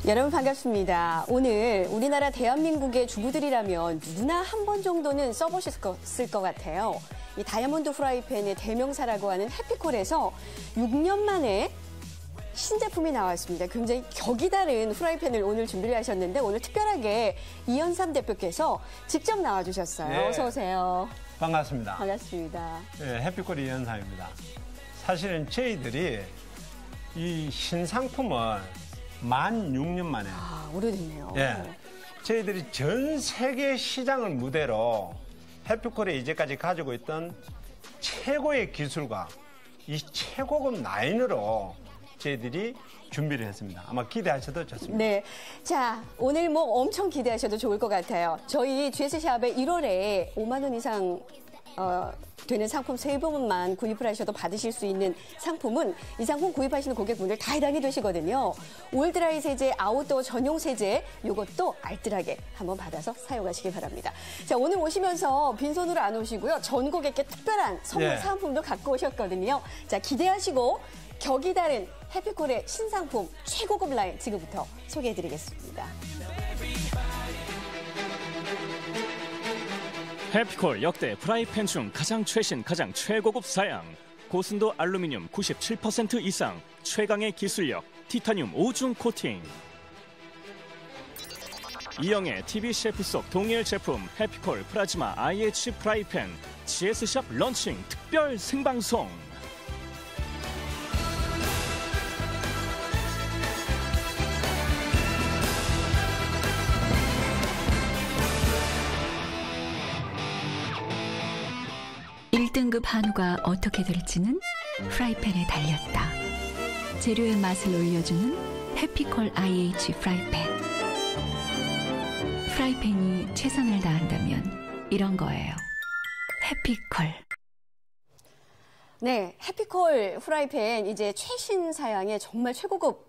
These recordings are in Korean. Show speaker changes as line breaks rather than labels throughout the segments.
여러분 반갑습니다. 오늘 우리나라 대한민국의 주부들이라면 누구나 한 번 정도는 써보셨을 것 같아요. 이 다이아몬드 프라이팬의 대명사라고 하는 해피콜에서 6년 만에 신제품이 나왔습니다. 굉장히 격이 다른 프라이팬을 오늘 준비를 하셨는데 오늘 특별하게 이현삼 대표께서 직접 나와주셨어요.
네.
어서 오세요.
반갑습니다.
반갑습니다.
네, 해피콜 이현삼입니다. 사실은 저희들이 이 신상품을 만 6년 만에
오래됐네요.
예, 저희들이 전 세계 시장을 무대로 해피콜에 이제까지 가지고 있던 최고의 기술과 이 최고급 라인으로 저희들이 준비를 했습니다. 아마 기대하셔도 좋습니다.
네. 자, 오늘 뭐 엄청 기대하셔도 좋을 것 같아요. 저희 GS샵에 1월에 5만 원 이상 되는 상품 3번만 구입을 하셔도 받으실 수 있는 상품은 이 상품 구입하시는 고객분들 다 해당이 되시거든요. 올드라이 세제, 아웃도어 전용 세제 이것도 알뜰하게 한번 받아서 사용하시기 바랍니다. 자, 오늘 오시면서 빈손으로 안 오시고요. 전국에게 특별한 선물
예.
사은품도 갖고 오셨거든요. 자, 기대하시고 격이 다른 해피콜의 신상품 최고급 라인 지금부터 소개해드리겠습니다.
해피콜 역대 프라이팬 중 가장 최신, 가장 최고급 사양. 고순도 알루미늄 97% 이상, 최강의 기술력, 티타늄 5중 코팅. 이영애 TV 셰프 속 동일 제품 해피콜 플라즈마 IH 프라이팬 GS샵 런칭 특별 생방송.
등급 한우가 어떻게 될지는 프라이팬에 달렸다. 재료의 맛을 올려주는 해피콜 IH 프라이팬. 프라이팬이 최선을 다한다면 이런 거예요. 해피콜.
네, 해피콜 프라이팬 이제 최신 사양의 정말 최고급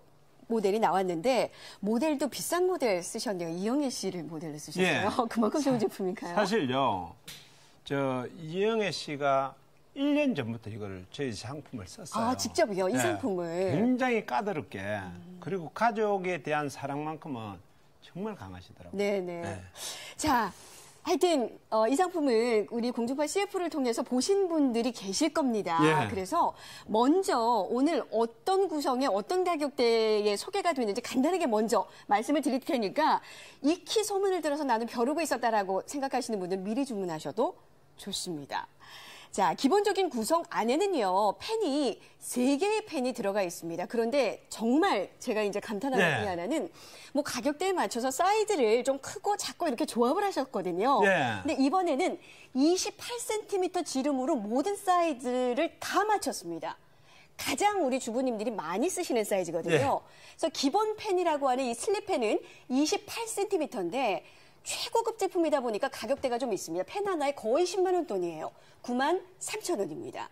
모델이 나왔는데 모델도 비싼 모델 쓰셨네요. 이영애 씨를 모델로 쓰셨어요.
예.
그만큼 좋은 제품인가요?
사실요, 이영애 씨가 1년 전부터 이걸 저희 상품을 썼어요.
아, 직접요? 이
네,
상품을?
굉장히 까다롭게, 그리고 가족에 대한 사랑만큼은 정말 강하시더라고요.
네네.
네.
자, 하여튼 이 상품을 우리 공중파 CF를 통해서 보신 분들이 계실 겁니다.
예.
그래서 먼저 오늘 어떤 구성에 어떤 가격대에 소개가 되는지 간단하게 먼저 말씀을 드릴 테니까 익히 소문을 들어서 나는 벼르고 있었다라고 생각하시는 분들 미리 주문하셔도 좋습니다. 자, 기본적인 구성 안에는요, 팬이 3개의 팬이 들어가 있습니다. 그런데 정말 제가 이제 감탄하는
네.
게 하나는 뭐 가격대에 맞춰서 사이즈를 좀 크고 작고 이렇게 조합을 하셨거든요.
네.
근데 이번에는 28cm 지름으로 모든 사이즈를 다 맞췄습니다. 가장 우리 주부님들이 많이 쓰시는 사이즈거든요.
네.
그래서 기본 팬이라고 하는 이 슬립 팬은 28cm인데 최고급 제품이다 보니까 가격대가 좀 있습니다. 펜 하나에 거의 10만 원 돈이에요. 93,000원입니다.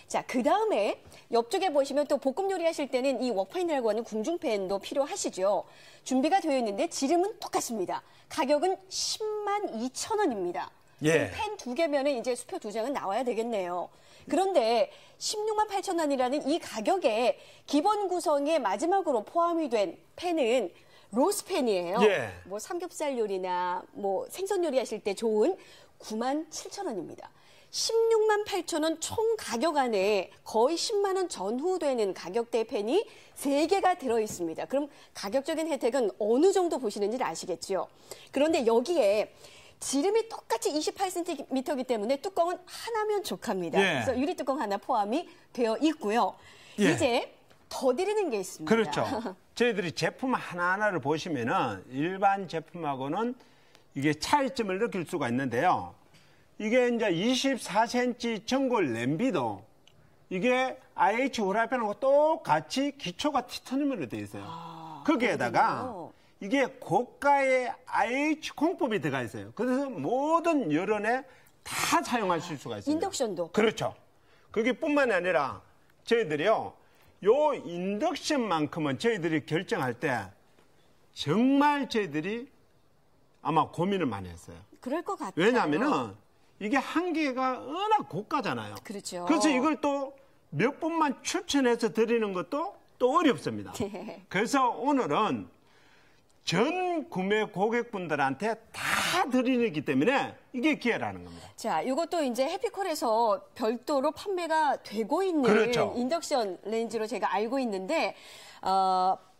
자, 그 다음에 옆쪽에 보시면 또 볶음 요리 하실 때는 이 웍팬이라고 하는 궁중팬도 필요하시죠. 준비가 되어 있는데 지름은 똑같습니다. 가격은 102,000원입니다.
예.
펜 2개면은 이제 수표 2장은 나와야 되겠네요. 그런데 168,000원이라는 이 가격에 기본 구성에 마지막으로 포함이 된 펜은 로스팬이에요.
예.
뭐 삼겹살 요리나 뭐 생선 요리 하실 때 좋은 97,000원입니다. 168,000원 총 가격 안에 거의 10만 원 전후 되는 가격대 펜이 3개가 들어있습니다. 그럼 가격적인 혜택은 어느 정도 보시는지 아시겠죠? 그런데 여기에 지름이 똑같이 28cm이기 때문에 뚜껑은 하나면 족합니다.
예.
그래서 유리뚜껑 하나 포함이 되어 있고요.
예.
이제 더 드리는 게 있습니다.
그렇죠. 저희들이 제품 하나하나를 보시면은 일반 제품하고는 이게 차이점을 느낄 수가 있는데요. 이게 이제 24cm 전골 냄비도 이게 IH 후라이팬하고 똑같이 기초가 티타늄으로 되어 있어요. 거기에다가
그렇군요.
이게 고가의 IH 콩법이 들어가 있어요. 그래서 모든 여론에 다 사용하실 수가 있어요.
인덕션도.
그렇죠. 그게뿐만이 아니라 저희들이요. 요 인덕션만큼은 저희들이 결정할 때 정말 저희들이 아마 고민을 많이 했어요.
그럴 것 같아요.
왜냐하면은 이게 한계가 워낙 고가잖아요.
그렇죠.
그래서 이걸 또 몇 번만 추천해서 드리는 것도 또 어렵습니다.
네.
그래서 오늘은 전 구매 고객분들한테 다 드리기 때문에 이게 기회라는 겁니다.
자, 이것도 이제 해피콜에서 별도로 판매가 되고 있는
그렇죠.
인덕션 레인지로 제가 알고 있는데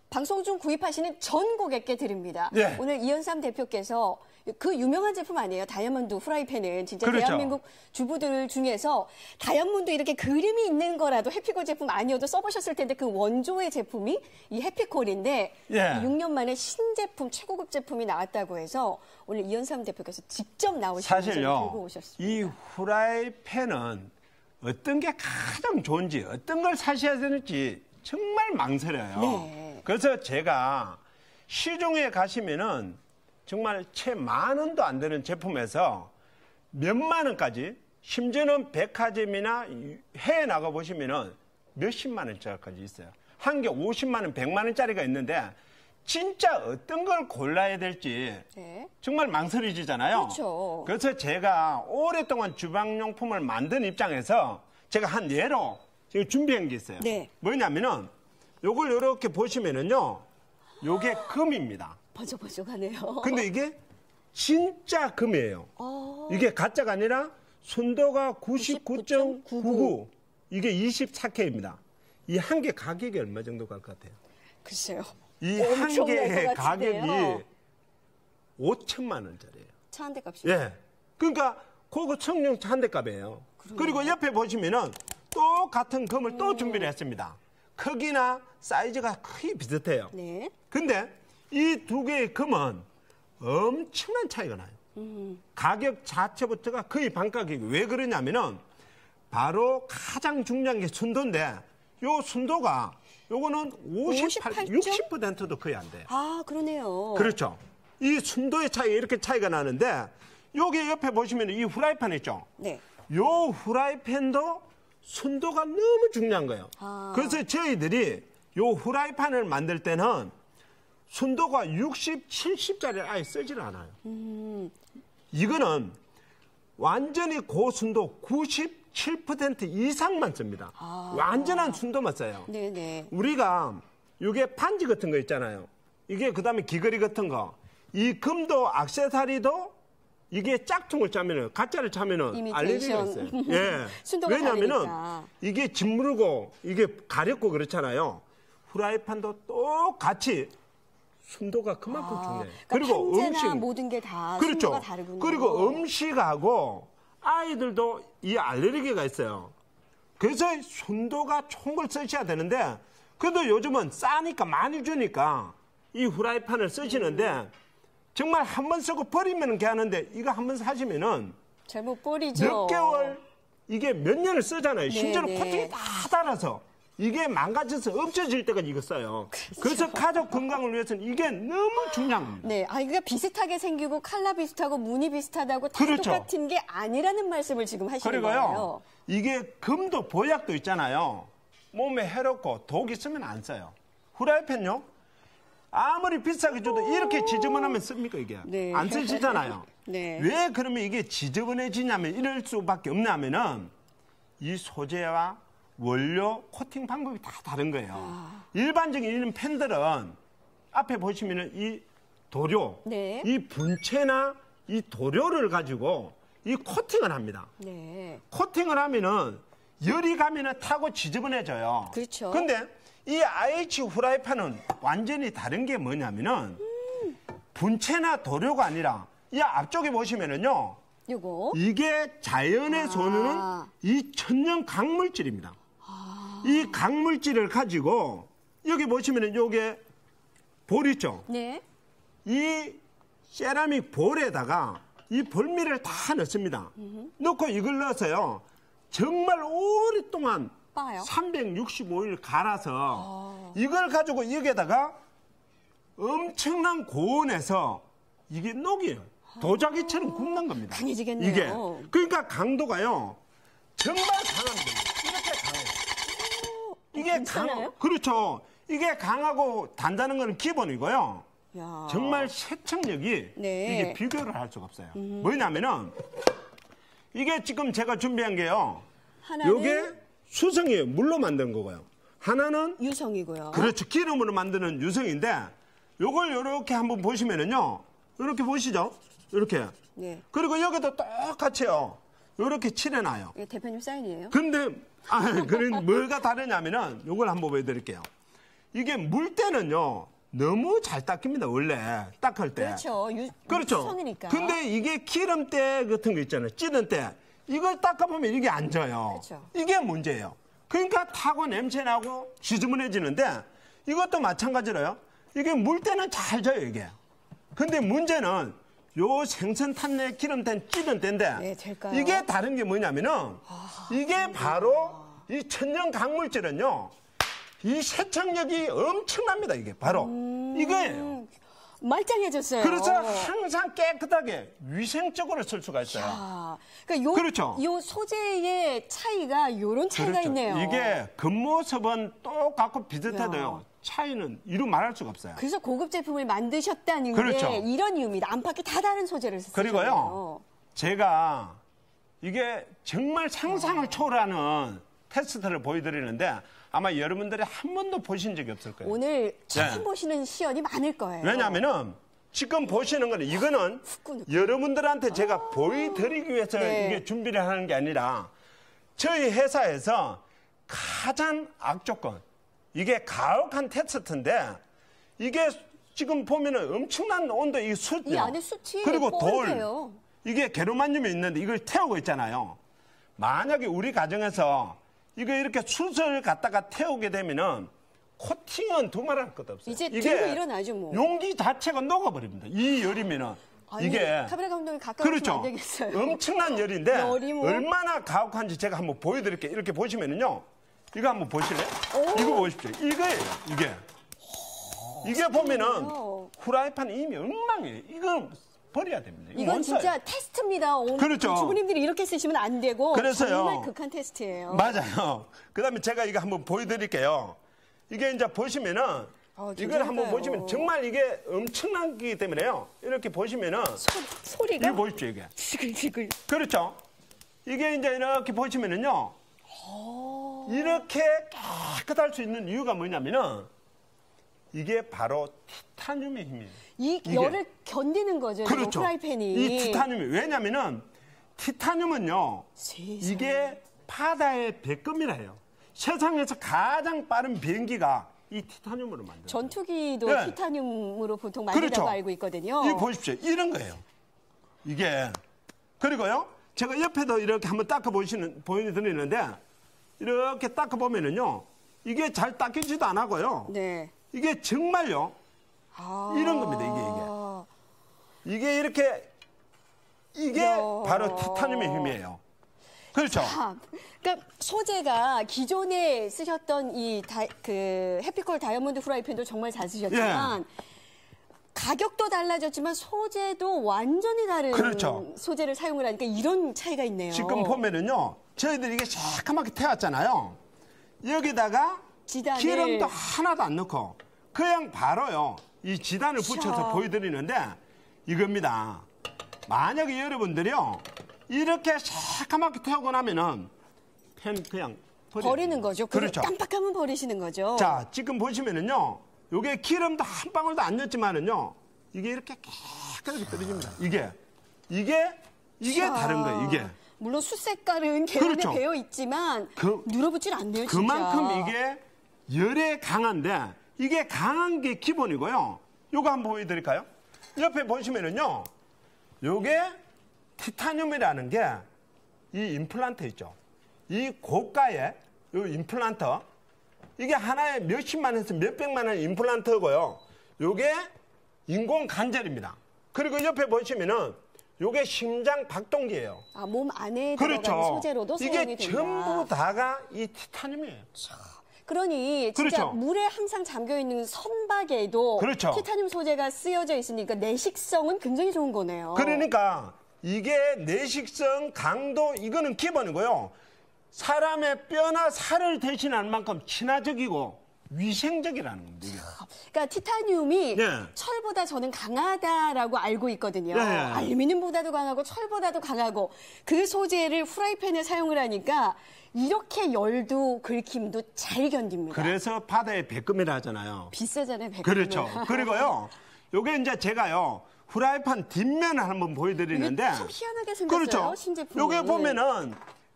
방송 중 구입하시는 전 고객께 드립니다.
네.
오늘 이현삼 대표께서 그 유명한 제품 아니에요? 다이아몬드 프라이팬은 진짜
그렇죠.
대한민국 주부들 중에서 다이아몬드 이렇게 그림이 있는 거라도 해피콜 제품 아니어도 써보셨을 텐데 그 원조의 제품이 이 해피콜인데
예.
6년 만에 신제품, 최고급 제품이 나왔다고 해서 오늘 이현삼 대표께서 직접 나오시면서 들고
사실요,
오셨습니다.
이 후라이팬은 어떤 게 가장 좋은지, 어떤 걸 사셔야 되는지 정말 망설여요.
네.
그래서 제가 시중에 가시면은 정말 채 10,000원도 안 되는 제품에서 몇만 원까지, 심지어는 백화점이나 해외 나가 보시면은 몇십만 원짜리까지 있어요. 한 개 50만 원, 100만 원짜리가 있는데 진짜 어떤 걸 골라야 될지
네.
정말 망설여지잖아요.
그렇죠.
그래서 제가 오랫동안 주방용품을 만든 입장에서 제가 한 예로 지금 준비한 게 있어요.
네.
뭐냐면은 요걸 이렇게 보시면은요, 요게 금입니다.
번쩍번쩍하네요.
근데 이게 진짜 금이에요. 이게 가짜가 아니라 순도가 99.99. 이게 24K입니다. 이 한 개 가격이 얼마 정도 갈 것 같아요?
글쎄요.
이 한
엄청날
개의
것 같은데요.
가격이 5천만 원짜리예요.
차 한 대 값이.
예. 그러니까 고급 성능 차 한 대 값이에요. 그리고 옆에 보시면은 똑같은 금을 또 준비를 했습니다. 크기나 사이즈가 거의 비슷해요.
네.
근데 이 두 개의 금은 엄청난 차이가 나요. 가격 자체부터가 거의 반가격이. 왜 그러냐면은 바로 가장 중요한 게 순도인데, 요 순도가 요거는 60%도 거의 안 돼요.
아, 그러네요.
그렇죠. 이 순도의 차이가 이렇게 차이가 나는데, 요게 옆에 보시면 이 후라이팬 있죠?
네.
요 후라이팬도 순도가 너무 중요한 거예요. 그래서 저희들이 요 후라이팬을 만들 때는 순도가 60, 70짜리를 아예 쓰질 않아요. 이거는 완전히 고순도 97% 이상만 씁니다. 완전한 순도만 써요.
네네.
우리가 이게 반지 같은 거 있잖아요. 이게 그다음에 귀걸이 같은 거. 이 금도 액세서리도 이게 짝퉁을 짜면은, 가짜를 짜면은 알레르기가 있어요. 예.
순도가
왜냐면은
다르니까.
이게 짓무르고 이게 가렵고 그렇잖아요. 후라이팬도 똑같이 순도가 그만큼 중요해요.
그러니까 판재나 모든 게 다
그렇죠.
순도가 다르군요.
그리고 음식하고 아이들도 이 알레르기가 있어요. 그래서 순도가 좋은 걸 쓰셔야 되는데, 그래도 요즘은 싸니까 많이 주니까 이 후라이팬을 쓰시는데, 정말 한 번 쓰고 버리면 괜찮은데 이거 한 번 사시면은
잘못 버리죠.
몇 개월, 이게 몇 년을 쓰잖아요.
네,
심지어
네.
코팅이 다 달아서 이게 망가져서 없어질 때까지 이거 써요. 그래서 가족 건강을 위해서는 이게 너무 중요한 겁니다.
네, 이게 비슷하게 생기고 컬러 비슷하고 무늬 비슷하다고 다
그렇죠.
똑같은 게 아니라는 말씀을 지금 하시는
그리고요,
거예요.
이게 금도 보약도 있잖아요. 몸에 해롭고 독 있으면 안 써요. 후라이팬요? 아무리 비싸게 줘도 이렇게 지저분하면 씁니까, 이게?
네.
안 쓰시잖아요.
네.
왜 그러면 이게 지저분해지냐면, 이럴 수밖에 없냐면은 이 소재와 원료, 코팅 방법이 다 다른 거예요. 일반적인 이런 팬들은 앞에 보시면은 이 도료,
네.
이 분체나 이 도료를 가지고 이 코팅을 합니다.
네.
코팅을 하면은 열이 가면은 타고 지저분해져요.
그렇죠.
근데 이 IH 후라이팬은 완전히 다른 게 뭐냐면은 분체나 도료가 아니라 이 앞쪽에 보시면은요,
요거.
이게 자연의 손은 이 천연 강물질입니다. 이 강물질을 가지고 여기 보시면은 요게 볼 있죠?
네.
이 세라믹 볼에다가 이 볼미를 다 넣습니다. 넣고 이걸 넣어서요, 정말 오랫동안
빠요?
365일 갈아서 이걸 가지고 여기에다가 엄청난 고온에서 이게 녹이에요. 도자기처럼 굽는 겁니다.
강해지겠네요.
이게. 그러니까 강도가요, 정말 강합니다. 이렇게 강해요. 이게
괜찮아요?
그렇죠. 이게 강하고 단단한 건 기본이고요.
야.
정말 세척력이
네.
이게 비교를 할 수가 없어요. 뭐냐면은 이게 지금 제가 준비한 게요.
하나는
요게 수성이에요. 물로 만든 거고요. 하나는
유성이고요.
그렇죠. 기름으로 만드는 유성인데 요걸 요렇게 한번 보시면은요. 요렇게 보시죠. 요렇게.
네.
그리고 여기도 똑같이요. 요렇게 칠해놔요.
이게 대표님 사인이에요?
근데 그런 뭐가 다르냐면은 요걸 한번 보여드릴게요. 이게 물 때는요. 너무 잘 닦입니다. 원래 닦을 때.
그렇죠.
그렇죠.
유성이니까.
근데 이게 기름때 같은 거 있잖아요. 찌든 때. 이걸 닦아보면 이게 안 져요.
그렇죠.
이게 문제예요. 그러니까 타고 냄새 나고 지저분해지는데 이것도 마찬가지로요. 이게 물 때는 잘 져요, 이게. 근데 문제는 요 생선 탄내 기름땐 찌든 때인데
네, 될까요?
이게 다른 게 뭐냐면은 이게 바로 이 천연 강물질은요. 이 세척력이 엄청납니다, 이게 바로. 이거예요.
말짱해졌어요.
그래서 항상 깨끗하게 위생적으로 쓸 수가 있어요.
아, 그러니까 요,
그렇죠.
요 소재의 차이가 요런 차이가
그렇죠.
있네요.
이게 겉모습은 똑같고 비슷해도요. 차이는 이루 말할 수가 없어요.
그래서 고급 제품을 만드셨다는
그렇죠.
게 이런 이유입니다. 안팎에 다 다른 소재를 쓰셨어요.
그리고요. 제가 이게 정말 상상을 초월하는 테스트를 보여드리는데 아마 여러분들이 한 번도 보신 적이 없을 거예요.
오늘 처음
네.
보시는 시연이 많을 거예요.
왜냐하면은 지금 보시는 거는 이거는 여러분들한테 제가 보여드리기 위해서
네.
이게 준비를 하는 게 아니라 저희 회사에서 가장 악조건 이게 가혹한 테스트인데 이게 지금 보면은 엄청난 온도 이 숯,
이 안에 숯이
그리고 돌
뻔해요.
이게 게르마늄이 있는데 이걸 태우고 있잖아요. 만약에 우리 가정에서 이거 이렇게 숯을 갖다가 태우게 되면은 코팅은 두말할 것도 없어요.
이제 들고 일어나죠, 뭐.
용기 자체가 녹아버립니다. 이 열이면은
아니,
이게
카메라 감독이 가까이 오시면
그렇죠.
안 되겠어요.
엄청난 열인데
열이 뭐.
얼마나 가혹한지 제가 한번 보여드릴게요. 이렇게 보시면은요. 이거 한번 보실래요? 이거 보십시오. 이거예요. 이게 보면은 후라이팬 이미 엉망이에요. 이거 버려야 됩니다.
이건 진짜 테스트입니다.
그렇죠.
주부님들이 이렇게 쓰시면 안 되고
그래서요.
정말 극한 테스트예요.
맞아요. 그다음에 제가 이거 한번 보여드릴게요. 이게 이제 보시면은 이걸 한번 보시면 정말 이게 엄청난 거기 때문에요. 이렇게 보시면은
소리가
이거 보십시오 이게.
지글지글.
그렇죠. 이게 이제 이렇게 보시면은요. 이렇게 깨끗할 수 있는 이유가 뭐냐면은 이게 바로 티타늄의 힘이에요.
이게 열을 견디는 거죠.
그렇죠.
프라이팬이.
이 티타늄이 왜냐면은 티타늄은요.
세상에.
이게 바다의 배꼽이라 해요. 세상에서 가장 빠른 비행기가 이 티타늄으로 만들어요.
전투기도
네.
티타늄으로 보통 만든다고
그렇죠.
알고 있거든요.
이거 보십시오. 이런 거예요. 이게. 그리고요. 제가 옆에도 이렇게 한번 보여드리는데 이렇게 닦아보면은요. 이게 잘 닦이지도 안 하고요.
네.
이게 정말요. 이런 겁니다. 이게 이렇게 이게 바로 티타늄의 힘이에요. 그렇죠.
그러니까 소재가 기존에 쓰셨던 그 해피컬 다이아몬드 프라이팬도 정말 잘 쓰셨지만 가격도 달라졌지만 소재도 완전히 다른
그렇죠.
소재를 사용을 하니까 이런 차이가 있네요.
지금 보면은요. 저희들이 이게 새까맣게 태웠잖아요. 여기다가
지단을.
기름도 하나도 안 넣고 그냥 바로요. 이 지단을 붙여서 보여드리는데 이겁니다. 만약에 여러분들이요. 이렇게 새까맣게 태우고 나면은 팬 그냥
버리는 거죠.
그렇죠.
깜빡하면 버리시는 거죠.
자, 지금 보시면은요. 요게 기름도 한 방울도 안 넣었지만은요. 이게 이렇게 깨끗하게 떨어집니다. 이게 다른 거예요. 이게.
물론 숯 색깔은 계란에
그렇죠.
배어 있지만 눌어붙질 않네요. 진짜.
그만큼 이게 열에 강한데 이게 강한 게 기본이고요. 요거 한번 보여드릴까요? 옆에 보시면은요. 요게 티타늄이라는 게 이 임플란트 있죠. 이 고가의 요 임플란트 이게 하나에 몇십만에서 몇백만 원 임플란트고요. 요게 인공 관절입니다. 그리고 옆에 보시면은 요게 심장 박동기예요.
몸 안에
그렇죠.
들어가는 소재로도 사용이
이게
된다.
전부 다가 이 티타늄이에요.
그러니 진짜
그렇죠.
물에 항상 잠겨 있는 선박에도
그렇죠.
티타늄 소재가 쓰여져 있으니까 내식성은 굉장히 좋은 거네요.
그러니까 이게 내식성, 강도 이거는 기본이고요. 사람의 뼈나 살을 대신할 만큼 친화적이고 위생적이라는 겁니다. 이게.
그러니까 티타늄이
네.
철보다 저는 강하다라고 알고 있거든요.
네.
알루미늄보다도 강하고 철보다도 강하고 그 소재를 프라이팬에 사용을 하니까 이렇게 열도 긁힘도 잘 견딥니다.
그래서 바다에 백금이라 하잖아요.
비싸잖아요, 백금.
그렇죠. 그리고요, 요게 이제 제가요, 후라이팬 뒷면을 한번 보여드리는데.
참 희한하게 생겼어요,
그렇죠.
신제품.
요게 보면은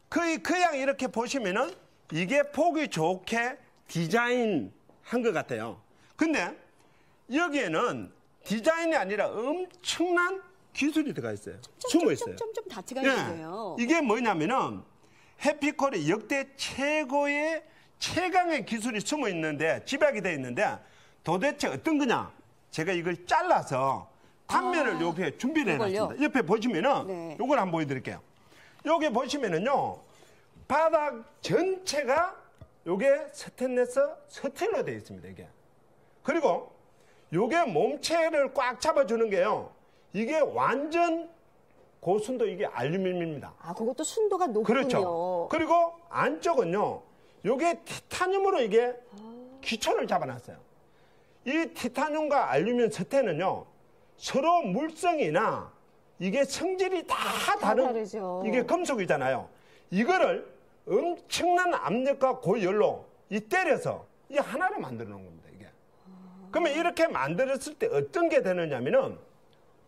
그냥 이렇게 보시면은 이게 보기 좋게 디자인 한 것 같아요. 근데 여기에는 디자인이 아니라 엄청난 기술이 들어가 있어요. 숨어 있어요.
점점 다트가
예.
있는데요.
이게 뭐냐면은 해피콜이 역대 최고의 최강의 기술이 숨어 있는데 집약이 되어 있는데 도대체 어떤 거냐? 제가 이걸 잘라서 단면을 옆에 준비를 해놨습니다. 옆에 보시면은
네.
이걸 한번 보여드릴게요. 여기 보시면은요 바닥 전체가 요게 스테인리스 스틸로 되어 있습니다. 이게 그리고 요게 몸체를 꽉 잡아주는 게요. 이게 완전 고순도 이게 알루미늄입니다.
아, 그것도 순도가 높군요.
그렇죠. 그리고 안쪽은요. 요게 티타늄으로 이게 기초를 잡아놨어요. 이 티타늄과 알루미늄 스텐은요. 서로 물성이나 이게 성질이 다 다른
다르죠.
이게 금속이잖아요. 이거를 엄청난 압력과 고열로 이 때려서 이 하나로 만들어 놓은 겁니다. 이게. 그러면 이렇게 만들었을 때 어떤 게 되느냐면은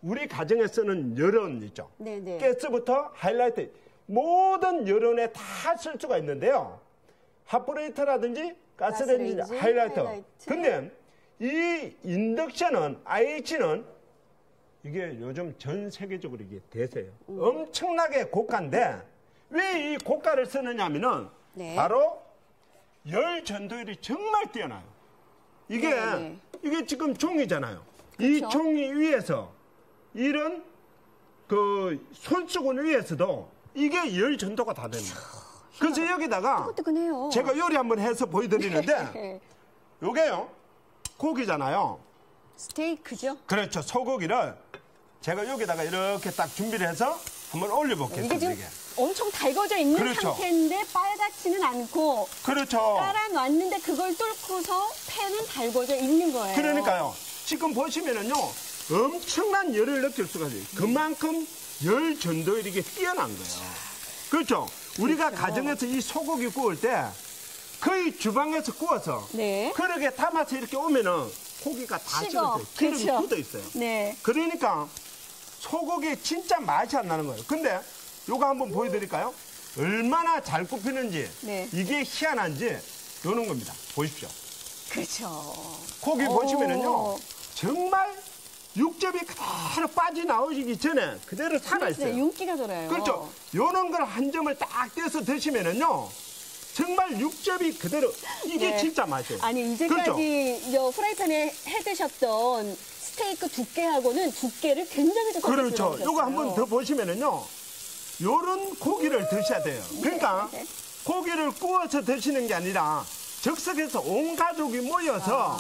우리 가정에 쓰는 열원 있죠.
네네.
가스부터 하이라이트 모든 열원에 다 쓸 수가 있는데요. 핫브레이터라든지 가스레인지,
가스레인지,
하이라이터.
하이라이트.
근데 이 인덕션은 IH는 이게 요즘 전 세계적으로 이게 대세예요. 엄청나게 고가인데 왜 이 고가를 쓰느냐면은
네.
바로 열 전도율이 정말 뛰어나요. 이게
네.
이게 지금 종이잖아요.
그렇죠.
이 종이 위에서 이런 그 손수건 위에서도 이게 열 전도가 다 됩니다. 그래서 여기다가
뜨끈해요.
제가 요리 한번 해서 보여드리는데
네.
요게요 고기잖아요.
스테이크죠.
그렇죠. 소고기를 제가 여기다가 이렇게 딱 준비를 해서 한번
이게
올려보겠습니다.
지금
이게.
엄청 달궈져 있는
그렇죠.
상태인데 빨갛지는 않고
그렇죠.
깔아놨는데 그걸 뚫고서 팬은 달궈져 있는 거예요.
그러니까요. 지금 보시면은요 엄청난 열을 느낄 수가 있어요. 그만큼 열 전도율이 이게 뛰어난 거예요. 그렇죠. 우리가 가정에서 이 소고기 구울 때 거의 주방에서 구워서
네.
그렇게 담아서 이렇게 오면은 고기가 다 식었어요. 기름이
그렇죠.
굳어 있어요.
네.
그러니까 소고기 진짜 맛이 안 나는 거예요. 근데 요거 한번 보여드릴까요? 얼마나 잘 굽히는지
네.
이게 희한한지 요런 겁니다. 보십시오.
그렇죠.
고기
오.
보시면은요 정말 육즙이 그대로 빠져나오기 전에 그대로 살아있어요.
네, 윤기가 돌아요.
그렇죠. 요런 걸 한 점을 딱 떼서 드시면은요 정말 육즙이 그대로 이게
네.
진짜 맛이에요.
아니 이제까지
그렇죠?
요 프라이팬에 해 드셨던 스테이크 두께하고는 두께를 굉장히 좀
그렇죠. 요거 한번 더 보시면은요 요런 고기를 드셔야 돼요. 그러니까
네.
고기를 구워서 드시는 게 아니라 즉석에서 온 가족이 모여서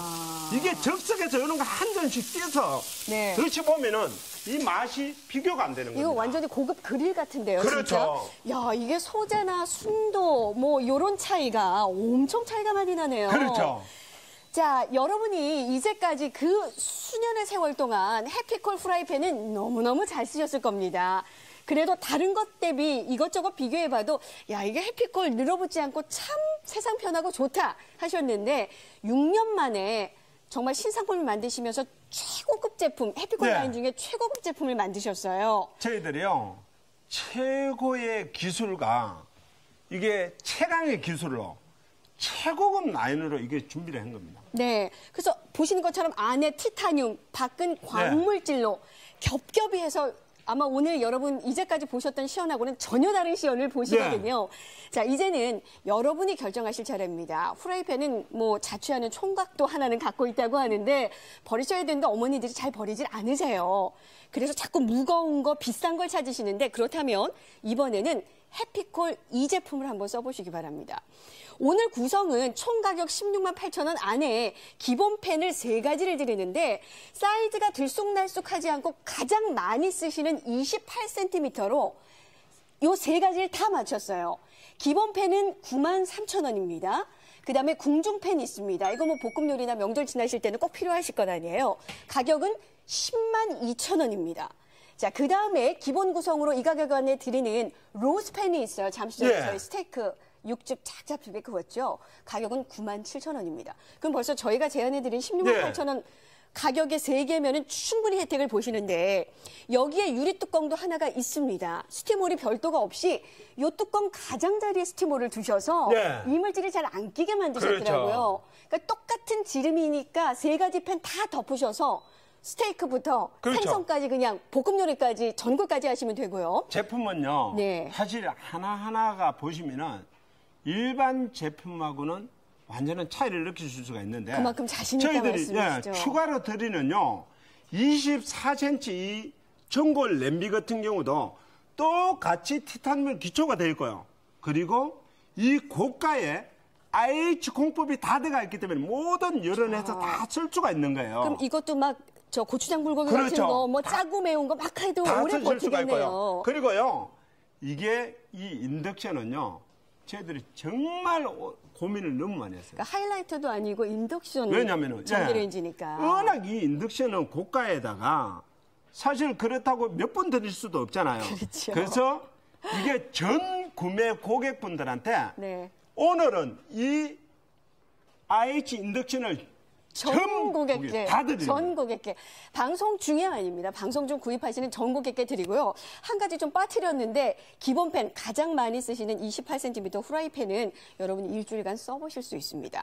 이게 즉석에서 이런 거 한 잔씩 띄어서
네.
드셔보면은 이 맛이 비교가 안 되는 겁니다.
이거 완전히 고급 그릴 같은데요,
그렇죠.
진짜. 야, 이게 소재나 순도 뭐 요런 차이가 엄청 차이가 많이 나네요.
그렇죠.
자, 여러분이 이제까지 그 수년의 세월 동안 해피콜 프라이팬은 너무너무 잘 쓰셨을 겁니다. 그래도 다른 것 대비 이것저것 비교해봐도 야, 이게 해피콜 늘어붙지 않고 참 세상 편하고 좋다 하셨는데 6년 만에 정말 신상품을 만드시면서 최고급 제품, 해피콜
네.
라인 중에 최고급 제품을 만드셨어요.
저희들이요 최고의 기술과 이게 최강의 기술로 최고급 라인으로 이게 준비를 한 겁니다.
네. 그래서 보시는 것처럼 안에 티타늄, 밖은 광물질로 겹겹이 해서 아마 오늘 여러분 이제까지 보셨던 시연하고는 전혀 다른 시연을 보시거든요. 자, 이제는 여러분이 결정하실 차례입니다. 프라이팬은 뭐 자취하는 총각도 하나는 갖고 있다고 하는데 버리셔야 되는데 어머니들이 잘 버리질 않으세요. 그래서 자꾸 무거운 거, 비싼 걸 찾으시는데 그렇다면 이번에는 해피콜 이 제품을 한번 써보시기 바랍니다. 오늘 구성은 총 가격 16만 8천 원 안에 기본 팬을 3가지를 드리는데 사이즈가 들쑥날쑥하지 않고 가장 많이 쓰시는 28cm로 요 3가지를 다 맞췄어요. 기본 팬은 9만 3천 원입니다. 그다음에 궁중팬 있습니다. 이거 뭐 볶음 요리나 명절 지나실 때는 꼭 필요하실 것 아니에요. 가격은 102,000원입니다. 자, 그다음에 기본 구성으로 이 가격 안에 드리는 로스팬이 있어요. 잠시 전에 저희 스테이크 육즙 착잡하게 구웠죠. 가격은 97,000원입니다. 그럼 벌써 저희가 제안해드린 168,000원 가격의 3개면은 충분히 혜택을 보시는데 여기에 유리 뚜껑도 하나가 있습니다. 스티몰이 별도가 없이 이 뚜껑 가장자리에 스티몰을 두셔서 이물질이 잘 안 끼게 만드셨더라고요. 그러니까 똑같은 지름이니까 3가지 팬 다 덮으셔서 스테이크부터 생선까지 그냥 볶음 요리까지 전골까지 하시면 되고요.
제품은요. 사실 하나하나가 보시면은 일반 제품하고는 완전한 차이를 느끼실 수가 있는데
그만큼 자신 있다는 말씀이시죠.
추가로 드리는요. 24cm 이 전골 냄비 같은 경우도 똑같이 티타늄 기초가 되어 있고요. 그리고 이 고가에 IH 공법이 다 들어가 있기 때문에 모든 여론에서 다 쓸 수가 있는 거예요.
그럼 이것도 막 저 고추장 불고기 같은 거, 뭐 짜고 매운 거 막 해도 오래 버티겠네요.
그리고요. 이게 이 인덕션은요. 저희들이 정말 고민을 너무 많이 했어요.
그러니까 하이라이터도 아니고 인덕션
왜냐면은
전기레인지니까.
워낙 이 인덕션은 고가에다가 사실 그렇다고 몇 번 드릴 수도 없잖아요.
그렇죠.
그래서 이게 전 구매 고객분들한테 오늘은 이 IH 인덕션을
전 고객께,
다 드립니다.
전 고객께. 방송 중에 아닙니다. 방송 중 구입하시는 전 고객께 드리고요. 한 가지 좀 빠뜨렸는데 기본팬 가장 많이 쓰시는 28cm 후라이팬은 여러분이 일주일간 써보실 수 있습니다.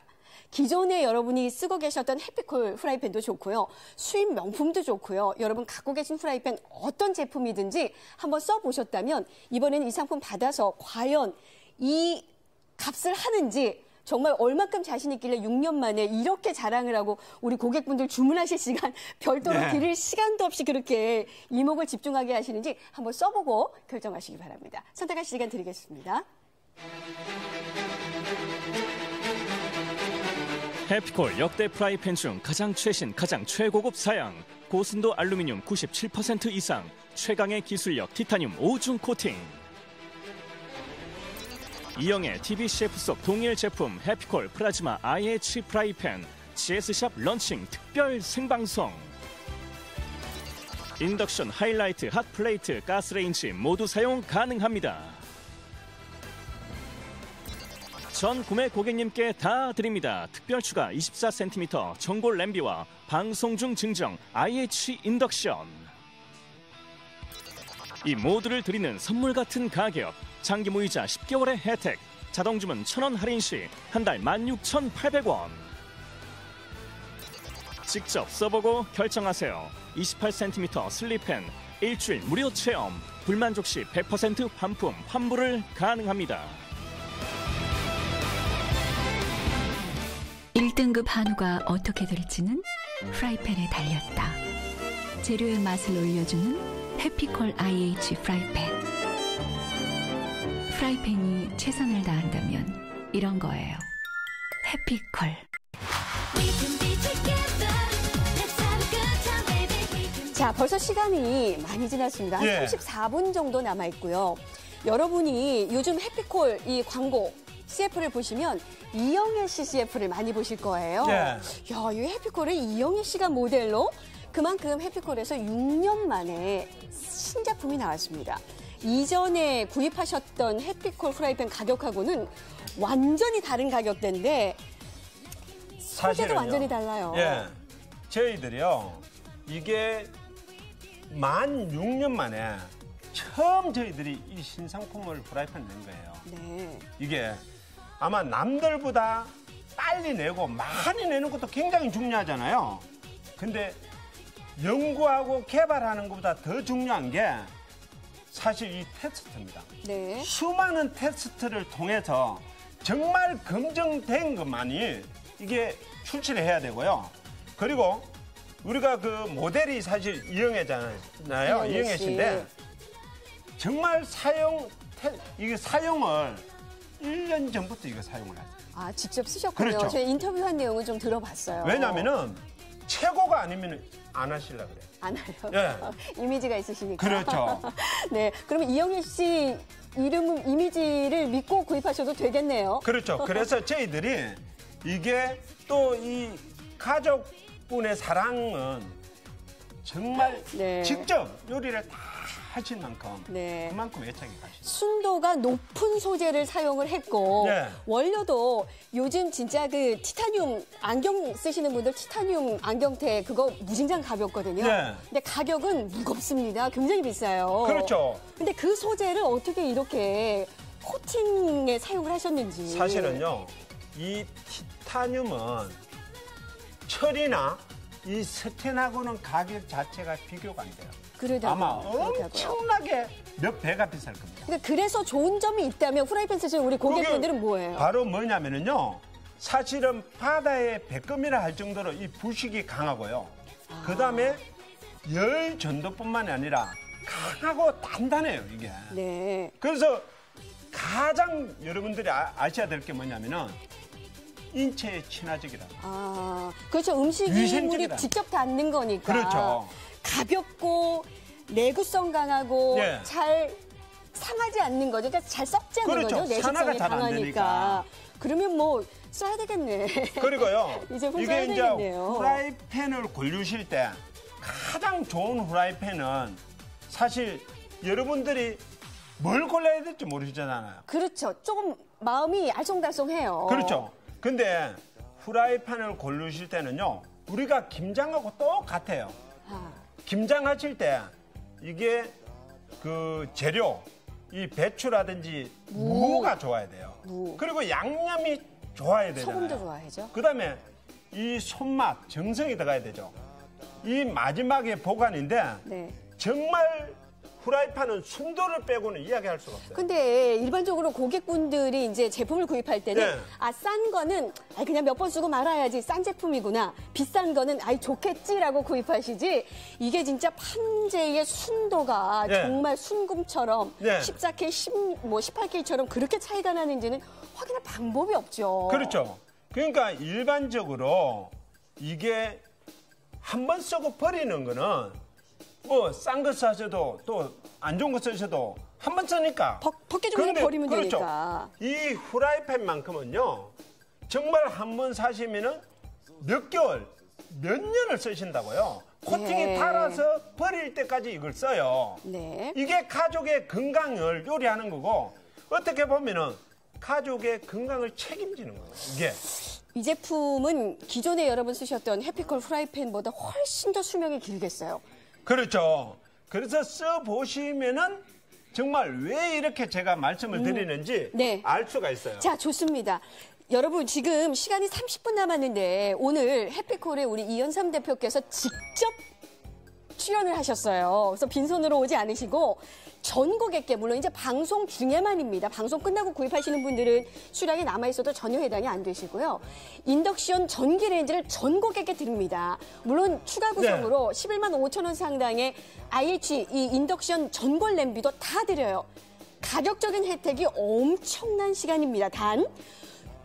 기존에 여러분이 쓰고 계셨던 해피콜 후라이팬도 좋고요. 수입 명품도 좋고요. 여러분 갖고 계신 후라이팬 어떤 제품이든지 한번 써보셨다면 이번에는 이 상품 받아서 과연 이 값을 하는지 정말 얼마큼 자신 있길래 6년 만에 이렇게 자랑을 하고 우리 고객분들 주문하실 시간 별도로 드릴 시간도 없이 그렇게 이목을 집중하게 하시는지 한번 써보고 결정하시기 바랍니다. 선택할 시간 드리겠습니다.
해피콜 역대 프라이팬 중 가장 최신, 가장 최고급 사양, 고순도 알루미늄 97% 이상, 최강의 기술력 티타늄 5중 코팅. 이영애 TV 셰프 속 동일 제품 해피콜 플라즈마 IH 프라이팬 GS샵 런칭 특별 생방송. 인덕션, 하이라이트, 핫플레이트, 가스레인지 모두 사용 가능합니다. 전 구매 고객님께 다 드립니다. 특별 추가 24cm 전골 냄비와 방송 중 증정 IH 인덕션. 이 모두를 드리는 선물 같은 가격, 장기 무이자 10개월의 혜택, 자동 주문 1,000원 할인 시 한 달 16,800원. 직접 써보고 결정하세요. 28cm 슬립팬 일주일 무료 체험, 불만족 시 100% 반품 환불을 가능합니다.
1등급 한우가 어떻게 될지는 프라이팬에 달렸다. 재료의 맛을 올려주는 해피콜 IH 프라이팬. 프라이팬이 최선을 다한다면 이런 거예요. 해피콜.
자, 벌써 시간이 많이 지났습니다. 한 34분 정도 남아있고요. 여러분이 요즘 해피콜 이 광고 CF를 보시면 이영애 씨 CF를 많이 보실 거예요. 야, 이 해피콜을 이영애 씨가 모델로 그만큼 해피콜에서 6년 만에 신작품이 나왔습니다. 이전에 구입하셨던 해피콜 프라이팬 가격하고는 완전히 다른 가격대인데 소재도 완전히 달라요.
저희들이요. 이게 만 6년 만에 처음 저희들이 이 신상품을 프라이팬 낸 거예요. 이게 아마 남들보다 빨리 내고 많이 내는 것도 굉장히 중요하잖아요. 근데 연구하고 개발하는 것보다 더 중요한 게 사실 이 테스트입니다. 수많은 테스트를 통해서 정말 검증된 것만이 이게 출시를 해야 되고요. 그리고 우리가 그 모델이 사실 이영애잖아요. 이영애 씨인데 정말 이게 사용을 1년 전부터 이거 사용을 했어요.
아, 직접 쓰셨군요. 저희 인터뷰한 내용을 좀 들어봤어요.
왜냐면은 최고가 아니면 안 하시려고 그래요.
안 해요? 이미지가 있으시니까.
그렇죠.
네, 그러면 이영애 씨 이미지를 믿고 구입하셔도 되겠네요.
그렇죠. 그래서 저희들이 이게 또 이 가족분의 사랑은 정말
네.
직접 요리를 다 하실 만큼
네.
그만큼 애착이 가시죠.
순도가 높은 소재를 사용을 했고
네.
원료도 요즘 진짜 그 티타늄 안경 쓰시는 분들 티타늄 안경테 그거 무진장 가볍거든요.
네.
근데 가격은 무겁습니다. 굉장히 비싸요.
그렇죠.
근데 그 소재를 어떻게 이렇게 코팅에 사용을 하셨는지.
사실은요, 이 티타늄은 철이나 이 스텐하고는 가격 자체가 비교가 안 돼요.
그러다고요.
아마
그렇다고요.
엄청나게 몇 배가 비쌀 겁니다.
그러니까 그래서 좋은 점이 있다면 후라이팬 쓰시는 우리 고객분들은 뭐예요?
바로 뭐냐면은요, 사실은 바다의 백금이라 할 정도로 이 부식이 강하고요. 그 다음에 열 전도뿐만이 아니라 강하고 단단해요, 이게.
네.
그래서 가장 여러분들이 아셔야 될 게 뭐냐면은 인체에 친화적이라고.
아, 그렇죠. 음식이
위생적이다.
직접 닿는 거니까.
그렇죠.
가볍고 내구성 강하고
네.
잘 상하지 않는 거죠. 그러니까 잘 썩지 않는
그렇죠.
거죠.
산화가
내식성이
잘안
강하니까.
되니까.
그러면 뭐 써야 되겠네.
그리고요,
이 제품 써야
이게 이제
되겠네요.
후라이팬을 고르실 때 가장 좋은 후라이팬은 사실 여러분들이 뭘 골라야 될지 모르시잖아요.
그렇죠. 조금 마음이 알쏭달쏭해요.
그렇죠. 근데 후라이팬을 고르실 때는요, 우리가 김장하고 똑같아요.
아,
김장하실 때 이게 그 재료, 이 배추라든지 무가 좋아야 돼요.
무.
그리고 양념이 좋아야 되잖아요.
소금도 좋아야죠.
그다음에 이 손맛, 정성이 들어가야 되죠. 이 마지막에 보관인데
네.
정말 후라이팬은 순도를 빼고는 이야기할 수가 없어요.
근데 일반적으로 고객분들이 이제 제품을 구입할 때는
네.
아, 싼 거는 그냥 몇 번 쓰고 말아야지 싼 제품이구나. 비싼 거는 아이 좋겠지라고 구입하시지. 이게 진짜 판재의 순도가
네.
정말 순금처럼
네.
14K, 18K처럼 그렇게 차이가 나는지는 확인할 방법이 없죠.
그렇죠. 그러니까 일반적으로 이게 한 번 쓰고 버리는 거는 뭐 싼 거 사셔도 또 안 좋은 거 쓰셔도 한 번 쓰니까
벗겨주면
근데
버리면
그렇죠.
되니까.
이 후라이팬만큼은요, 정말 한 번 사시면은 몇 개월, 몇 년을 쓰신다고요. 코팅이
네.
달아서 버릴 때까지 이걸 써요.
네.
이게 가족의 건강을 요리하는 거고, 어떻게 보면은 가족의 건강을 책임지는 거예요, 이게.
이 제품은 기존에 여러분 쓰셨던 해피컬 프라이팬보다 훨씬 더 수명이 길겠어요.
그렇죠. 그래서 써보시면은 정말 왜 이렇게 제가 말씀을 드리는지
네.
알 수가 있어요.
자, 좋습니다. 여러분 지금 시간이 30분 남았는데 오늘 해피콜에 우리 이현삼 대표께서 직접 출연을 하셨어요. 그래서 빈손으로 오지 않으시고 전 고객께, 물론 이제 방송 중에만입니다. 방송 끝나고 구입하시는 분들은 수량이 남아있어도 전혀 해당이 안 되시고요. 인덕션 전기레인지를 전 고객께 드립니다. 물론 추가 구성으로 11만 5천 원 상당의 IH 이 인덕션 전골 냄비도 다 드려요. 가격적인 혜택이 엄청난 시간입니다. 단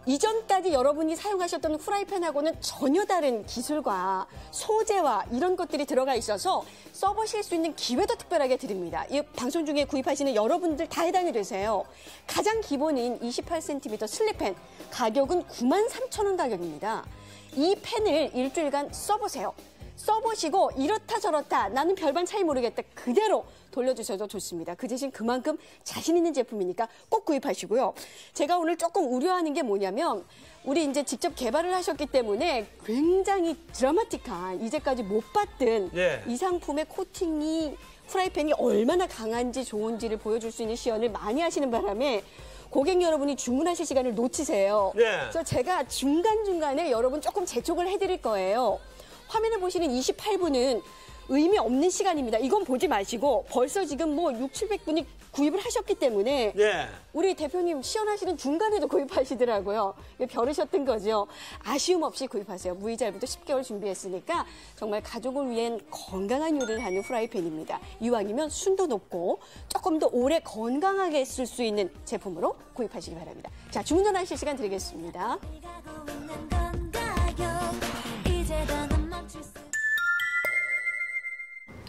이전까지 여러분이 사용하셨던 후라이팬하고는 전혀 다른 기술과 소재와 이런 것들이 들어가 있어서 써보실 수 있는 기회도 특별하게 드립니다. 이 방송 중에 구입하시는 여러분들 다 해당이 되세요. 가장 기본인 28cm 슬립팬 가격은 93,000원 가격입니다. 이 팬을 일주일간 써보세요. 써보시고 이렇다 저렇다 나는 별반 차이 모르겠다 그대로 돌려주셔도 좋습니다. 그 대신 그만큼 자신 있는 제품이니까 꼭 구입하시고요. 제가 오늘 조금 우려하는 게 뭐냐면 우리 이제 직접 개발을 하셨기 때문에 굉장히 드라마틱한 이제까지 못 봤던
예.
이 상품의 코팅이 프라이팬이 얼마나 강한지 좋은지를 보여줄 수 있는 시연을 많이 하시는 바람에 고객 여러분이 주문하실 시간을 놓치세요.
예.
그래서 제가 중간중간에 여러분 조금 재촉을 해드릴 거예요. 화면에 보시는 28분은 의미 없는 시간입니다. 이건 보지 마시고 벌써 지금 뭐 600~700분이 구입을 하셨기 때문에
예.
우리 대표님 시연하시는 중간에도 구입하시더라고요. 벼르셨던 거죠. 아쉬움 없이 구입하세요. 무이자료도 10개월 준비했으니까 정말 가족을 위한 건강한 요리를 하는 후라이팬입니다. 이왕이면 순도 높고 조금 더 오래 건강하게 쓸 수 있는 제품으로 구입하시기 바랍니다. 자, 주문 전화하실 시간 드리겠습니다.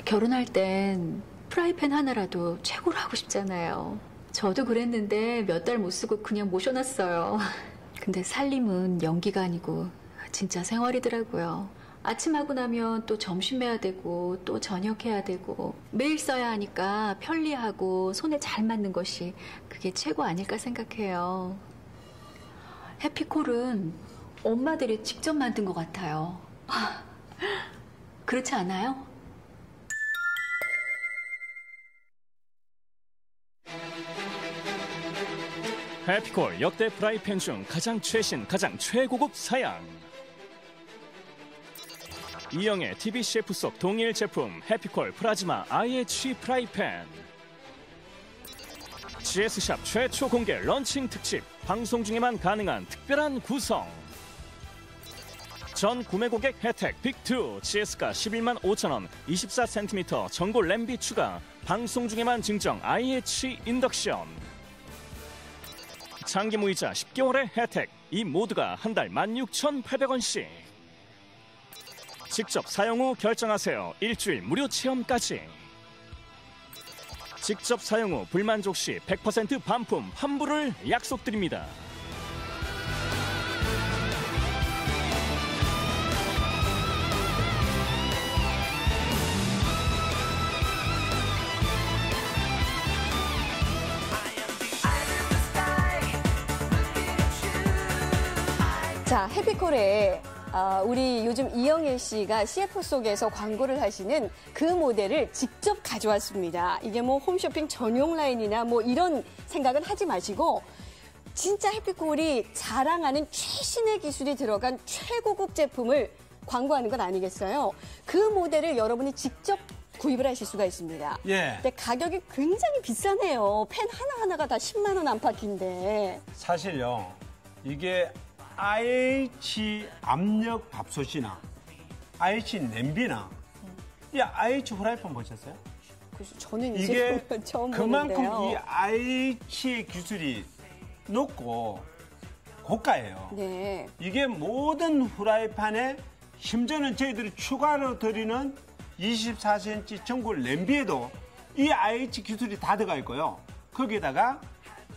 결혼할 땐 프라이팬 하나라도 최고로 하고 싶잖아요. 저도 그랬는데 몇 달 못 쓰고 그냥 모셔놨어요. 근데 살림은 연기가 아니고 진짜 생활이더라고요. 아침하고 나면 또 점심 해야 되고 또 저녁 해야 되고 매일 써야 하니까 편리하고 손에 잘 맞는 것이 그게 최고 아닐까 생각해요. 해피콜은 엄마들이 직접 만든 것 같아요. 그렇지 않아요?
해피콜 역대 프라이팬 중 가장 최신, 가장 최고급 사양. 이영애 TV 셰프 속 동일 제품 해피콜 프라즈마 IH 프라이팬. GS샵 최초 공개 런칭 특집, 방송 중에만 가능한 특별한 구성. 전 구매 고객 혜택 빅2 GS가 11만 5천 원, 24cm 전고 램비 추가, 방송 중에만 증정 IH 인덕션. 장기 무이자 10개월의 혜택, 이 모두가 한 달 16,800원씩. 직접 사용 후 결정하세요. 일주일 무료 체험까지. 직접 사용 후 불만족 시 100% 반품 환불을 약속드립니다.
자, 해피콜에 우리 요즘 이영애 씨가 CF 속에서 광고를 하시는 그 모델을 직접 가져왔습니다. 이게 뭐 홈쇼핑 전용 라인이나 뭐 이런 생각은 하지 마시고 진짜 해피콜이 자랑하는 최신의 기술이 들어간 최고급 제품을 광고하는 건 아니겠어요? 그 모델을 여러분이 직접 구입을 하실 수가 있습니다.
예.
근데 가격이 굉장히 비싸네요. 펜 하나하나가 다 10만 원 안팎인데.
사실요, 이게 IH 압력 밥솥이나 IH 냄비나 이 IH 후라이팬 보셨어요?
그래서 저는
이게
이제 처음
그만큼
보는데요.
이 IH의 기술이 높고 고가예요.
네.
이게 모든 후라이팬에 심지어는 저희들이 추가로 드리는 24cm 전구 냄비에도 이 IH 기술이 다 들어가 있고요. 거기에다가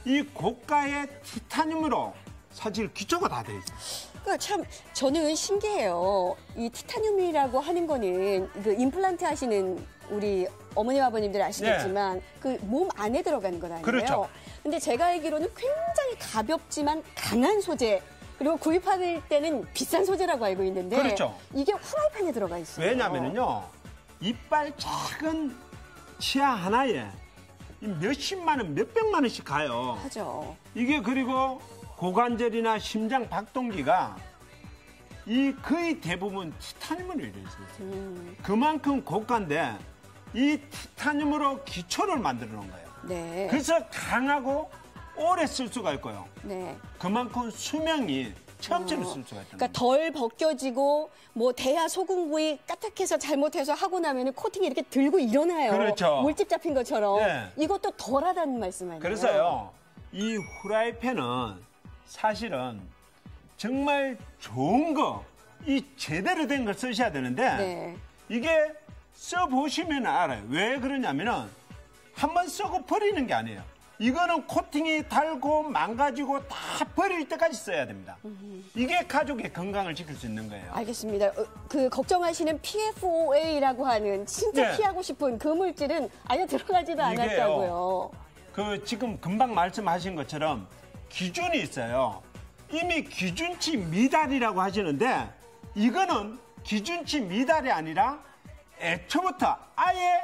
이 고가의 티타늄으로 사실 기초가 다 돼 있어요.
그러니까 참 저는 신기해요. 이 티타늄이라고 하는 거는 그 임플란트 하시는 우리 어머님 아버님들 아시겠지만 그 몸 안에 들어가는 건 아니에요.
그렇죠.
근데 제가 알기로는 굉장히 가볍지만 강한 소재. 그리고 구입할 때는 비싼 소재라고 알고 있는데
그렇죠.
이게 후라이팬에 들어가 있어요.
왜냐면은요, 이빨 작은 치아 하나에 몇십만 원, 몇백만 원씩 가요.
하죠.
이게 그리고 고관절이나 심장 박동기가 이 거의 대부분 티타늄으로 이루어져 있어요. 그만큼 고가인데 이 티타늄으로 기초를 만들어 놓은 거예요.
네.
그래서 강하고 오래 쓸 수가 있고요.
네.
그만큼 수명이 처음처럼 쓸 수가 있다.
그러니까 덜 벗겨지고 뭐 대야 소금 부위 까딱해서 잘못해서 하고 나면 코팅이 이렇게 들고 일어나요.
그렇죠.
물집 잡힌 것처럼.
네.
이것도 덜하다는 말씀 아니에요?
그래서요, 이 후라이팬은 사실은 정말 좋은 거, 이 제대로 된 걸 쓰셔야 되는데
네.
이게 써보시면 알아요. 왜 그러냐면은 한번 쓰고 버리는 게 아니에요. 이거는 코팅이 달고 망가지고 다 버릴 때까지 써야 됩니다. 이게 가족의 건강을 지킬 수 있는 거예요.
알겠습니다. 그 걱정하시는 PFOA라고 하는 진짜
네.
피하고 싶은 그 물질은 아예 들어가지도 않았다고요.
그 지금 금방 말씀하신 것처럼 기준이 있어요. 이미 기준치 미달이라고 하시는데 이거는 기준치 미달이 아니라 애초부터 아예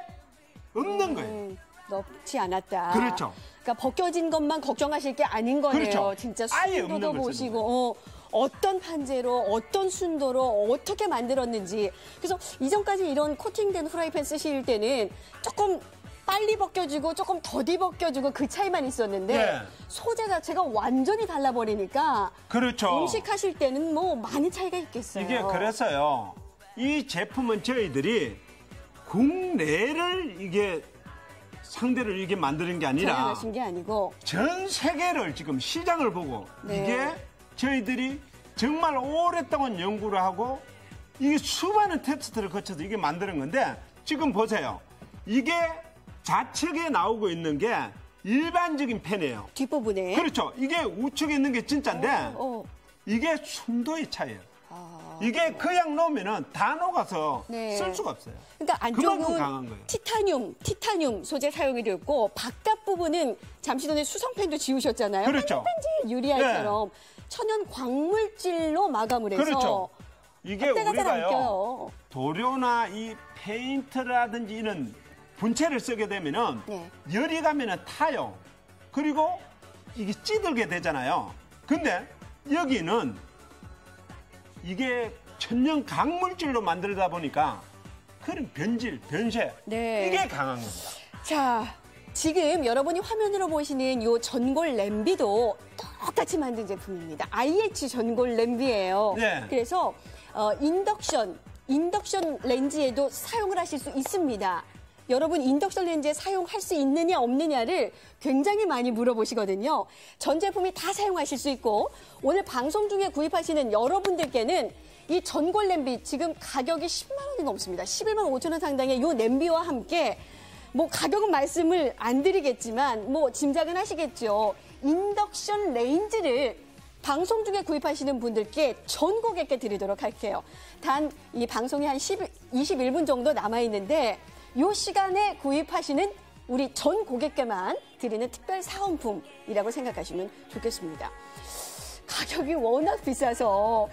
없는 거예요.
넣지 않았다.
그렇죠.
그러니까 벗겨진 것만 걱정하실 게 아닌 거네요.
그렇죠.
진짜
아예
순도도
없는 걸
보시고 어떤 판재로 어떤 순도로 어떻게 만들었는지. 그래서 이전까지 이런 코팅된 후라이팬 쓰실 때는 조금 빨리 벗겨지고 조금 더디 벗겨지고 그 차이만 있었는데
네.
소재 자체가 완전히 달라버리니까
그렇죠.
음식 하실 때는 뭐 많이 차이가 있겠어요.
이게 그래서요. 이 제품은 저희들이 국내를 이게 상대를 이게 만드는 게 아니라
전향하신 게 아니고
전 세계를 지금 시장을 보고
네.
이게 저희들이 정말 오랫동안 연구를 하고 이게 수많은 테스트를 거쳐서 이게 만드는 건데 지금 보세요. 이게 좌측에 나오고 있는 게 일반적인 팬이에요.
뒷부분에.
그렇죠. 이게 우측에 있는 게 진짜인데 이게 순도의 차이예요. 이게 그냥 놓으면은 다 녹아서
네.
쓸 수가 없어요.
그러니까
그만큼 강한 거예요.
안쪽은 티타늄 소재 사용이 되었고 바깥 부분은 잠시 전에 수성팬도 지우셨잖아요.
그렇죠.
팬지 유리알처럼 천연 광물질로 마감을 해서
그렇죠. 이게
때가 잘 안
우리가요.
껴요.
도료나 이 페인트라든지 이런 분체를 쓰게 되면은
네.
열이 가면은 타요. 그리고 이게 찌들게 되잖아요. 근데 여기는 이게 천연 강물질로 만들다 보니까 그런 변질, 변색
네.
이게 강한 겁니다.
자, 지금 여러분이 화면으로 보시는 이 전골 냄비도 똑같이 만든 제품입니다. IH 전골 냄비예요.
네.
그래서 인덕션 렌즈에도 사용을 하실 수 있습니다. 여러분 인덕션 렌즈에 사용할 수 있느냐 없느냐를 굉장히 많이 물어보시거든요. 전 제품이 다 사용하실 수 있고 오늘 방송 중에 구입하시는 여러분들께는 이 전골 냄비 지금 가격이 10만 원이 넘습니다. 11만 5천 원 상당의 이 냄비와 함께 뭐 가격은 말씀을 안 드리겠지만 뭐 짐작은 하시겠죠. 인덕션 레인지를 방송 중에 구입하시는 분들께 전 고객께 드리도록 할게요. 단 이 방송이 한 21분 정도 남아있는데 이 시간에 구입하시는 우리 전 고객께만 드리는 특별 사은품이라고 생각하시면 좋겠습니다. 가격이 워낙 비싸서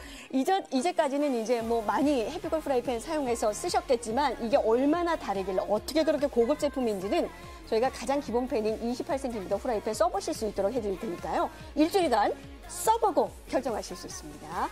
이제까지는 이제 뭐 많이 해피콜 프라이팬 사용해서 쓰셨겠지만 이게 얼마나 다르길래 어떻게 그렇게 고급 제품인지는 저희가 가장 기본 팬인 28cm 프라이팬 써보실 수 있도록 해드릴 테니까요. 일주일간 써보고 결정하실 수 있습니다.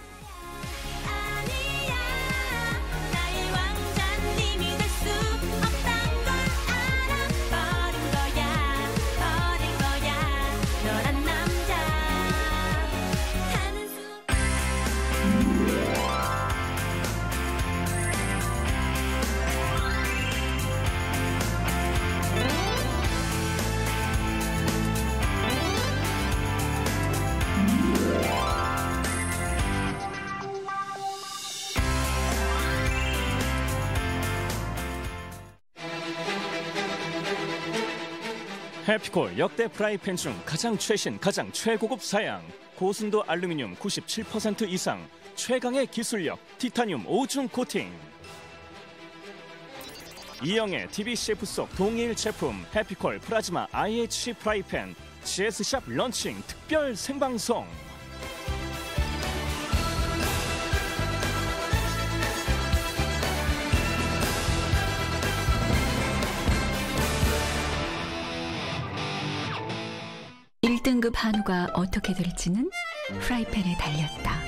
해피콜 역대 프라이팬 중 가장 최신, 가장 최고급 사양, 고순도 알루미늄 97% 이상, 최강의 기술력, 티타늄 5중 코팅. 이영애 TV 셰프 속 동일 제품 해피콜 플라즈마 IH 프라이팬 GS샵 런칭 특별 생방송.
등급 한우가 어떻게 될지는 프라이팬에 달렸다.